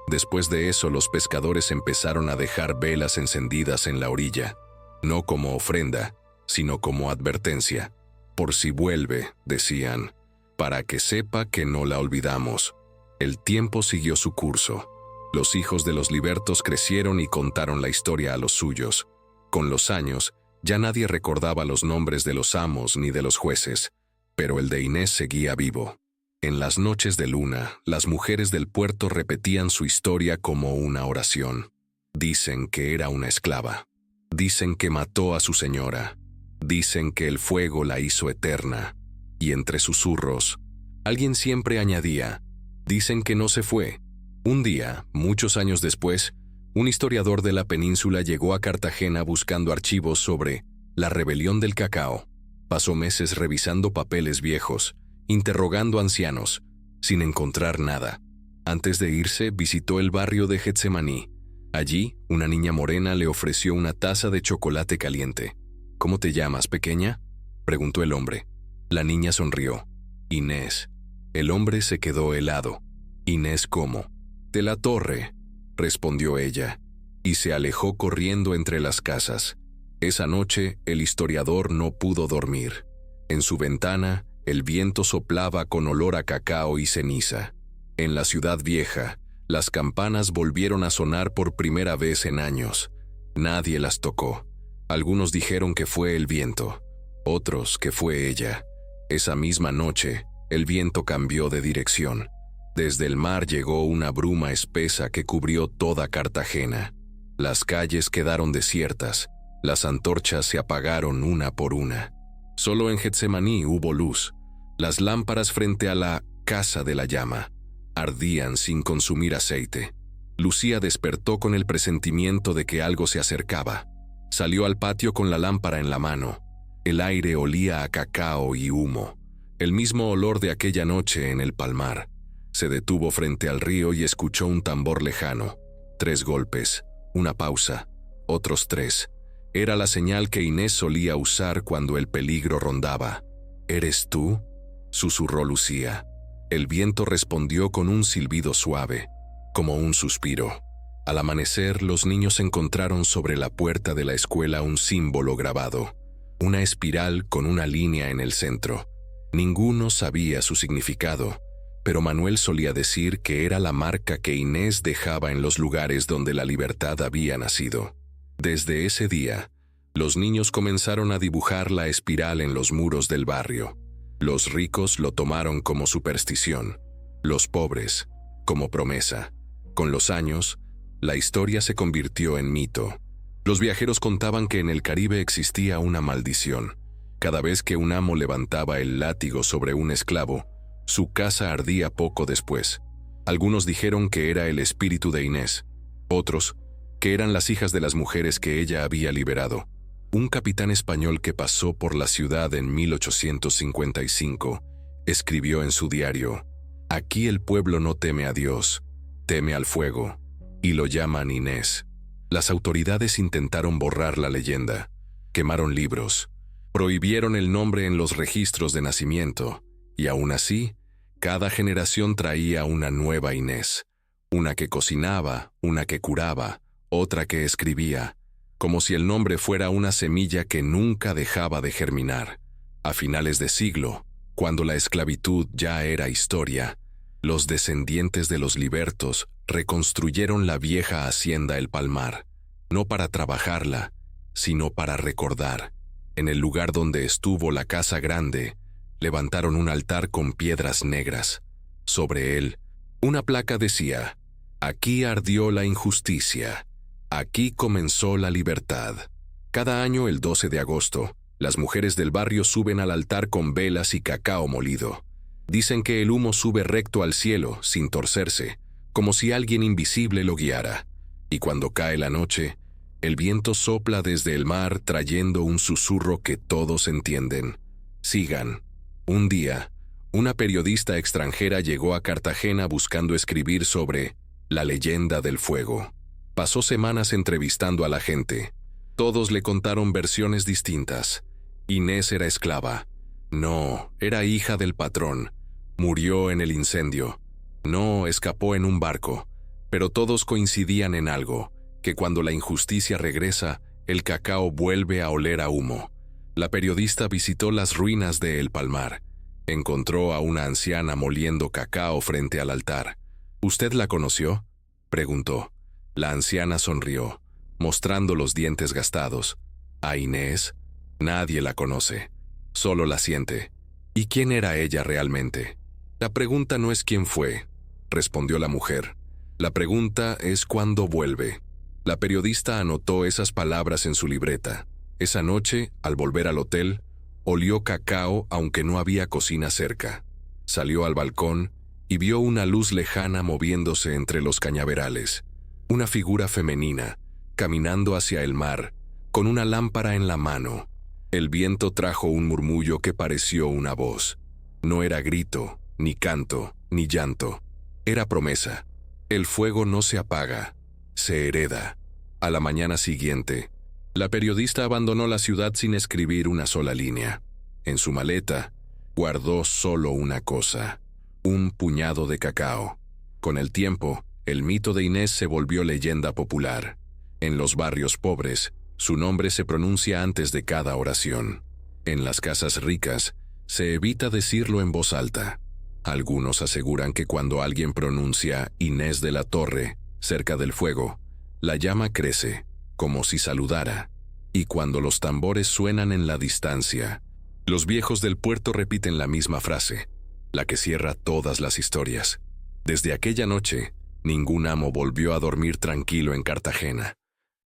Después de eso, los pescadores empezaron a dejar velas encendidas en la orilla, no como ofrenda, sino como advertencia. Por si vuelve, decían, para que sepa que no la olvidamos. El tiempo siguió su curso. Los hijos de los libertos crecieron y contaron la historia a los suyos. Con los años, ya nadie recordaba los nombres de los amos ni de los jueces, pero el de Inés seguía vivo. En las noches de luna, las mujeres del puerto repetían su historia como una oración. Dicen que era una esclava. Dicen que mató a su señora. Dicen que el fuego la hizo eterna. Y entre susurros, alguien siempre añadía, dicen que no se fue. Un día, muchos años después, un historiador de la península llegó a Cartagena buscando archivos sobre la rebelión del cacao. Pasó meses revisando papeles viejos, interrogando ancianos, sin encontrar nada. Antes de irse, visitó el barrio de Getsemaní. Allí, una niña morena le ofreció una taza de chocolate caliente. ¿Cómo te llamas, pequeña?, preguntó el hombre. La niña sonrió. Inés. El hombre se quedó helado. Inés, ¿cómo? De la torre, respondió ella, y se alejó corriendo entre las casas. Esa noche, el historiador no pudo dormir. En su ventana, el viento soplaba con olor a cacao y ceniza. En la ciudad vieja, las campanas volvieron a sonar por primera vez en años. Nadie las tocó. Algunos dijeron que fue el viento, otros que fue ella. Esa misma noche, el viento cambió de dirección. Desde el mar llegó una bruma espesa que cubrió toda Cartagena. Las calles quedaron desiertas, las antorchas se apagaron una por una. Solo en Getsemaní hubo luz. Las lámparas frente a la Casa de la Llama ardían sin consumir aceite. Lucía despertó con el presentimiento de que algo se acercaba. Salió al patio con la lámpara en la mano. El aire olía a cacao y humo, el mismo olor de aquella noche en el Palmar. Se detuvo frente al río y escuchó un tambor lejano. 3 golpes, una pausa, otros 3. Era la señal que Inés solía usar cuando el peligro rondaba. ¿Eres tú?, susurró Lucía. El viento respondió con un silbido suave, como un suspiro. Al amanecer, los niños encontraron sobre la puerta de la escuela un símbolo grabado, una espiral con una línea en el centro. Ninguno sabía su significado, pero Manuel solía decir que era la marca que Inés dejaba en los lugares donde la libertad había nacido. Desde ese día, los niños comenzaron a dibujar la espiral en los muros del barrio. Los ricos lo tomaron como superstición, los pobres como promesa. Con los años, la historia se convirtió en mito. Los viajeros contaban que en el Caribe existía una maldición. Cada vez que un amo levantaba el látigo sobre un esclavo, su casa ardía poco después. Algunos dijeron que era el espíritu de Inés, otros que eran las hijas de las mujeres que ella había liberado. Un capitán español que pasó por la ciudad en 1855 escribió en su diario: «Aquí el pueblo no teme a Dios, teme al fuego», y lo llaman Inés. Las autoridades intentaron borrar la leyenda, quemaron libros, prohibieron el nombre en los registros de nacimiento, y aún así, cada generación traía una nueva Inés, una que cocinaba, una que curaba, otra que escribía, como si el nombre fuera una semilla que nunca dejaba de germinar. A finales de siglo, cuando la esclavitud ya era historia, los descendientes de los libertos reconstruyeron la vieja hacienda El Palmar, no para trabajarla, sino para recordar. En el lugar donde estuvo la casa grande, levantaron un altar con piedras negras. Sobre él, una placa decía: «Aquí ardió la injusticia. Aquí comenzó la libertad». Cada año, el 12 de agosto, las mujeres del barrio suben al altar con velas y cacao molido. Dicen que el humo sube recto al cielo, sin torcerse, como si alguien invisible lo guiara. Y cuando cae la noche, el viento sopla desde el mar trayendo un susurro que todos entienden. Sigan. Un día, una periodista extranjera llegó a Cartagena buscando escribir sobre la leyenda del fuego. Pasó semanas entrevistando a la gente. Todos le contaron versiones distintas. Inés era esclava. No, era hija del patrón. Murió en el incendio. No, escapó en un barco. Pero todos coincidían en algo, que cuando la injusticia regresa, el cacao vuelve a oler a humo. La periodista visitó las ruinas de El Palmar. Encontró a una anciana moliendo cacao frente al altar. «¿Usted la conoció?», preguntó. La anciana sonrió, mostrando los dientes gastados. «¿A Inés? Nadie la conoce. Solo la siente». «¿Y quién era ella realmente?». «La pregunta no es quién fue», respondió la mujer. «La pregunta es cuándo vuelve». La periodista anotó esas palabras en su libreta. Esa noche, al volver al hotel, olió cacao aunque no había cocina cerca. Salió al balcón y vio una luz lejana moviéndose entre los cañaverales. Una figura femenina, caminando hacia el mar, con una lámpara en la mano. El viento trajo un murmullo que pareció una voz. No era grito, ni canto, ni llanto. Era promesa. El fuego no se apaga, se hereda. A la mañana siguiente, la periodista abandonó la ciudad sin escribir una sola línea. En su maleta, guardó solo una cosa: un puñado de cacao. Con el tiempo, el mito de Inés se volvió leyenda popular. En los barrios pobres, su nombre se pronuncia antes de cada oración. En las casas ricas, se evita decirlo en voz alta. Algunos aseguran que cuando alguien pronuncia Inés de la Torre, cerca del fuego, la llama crece, como si saludara. Y cuando los tambores suenan en la distancia, los viejos del puerto repiten la misma frase, la que cierra todas las historias. Desde aquella noche, ningún amo volvió a dormir tranquilo en Cartagena.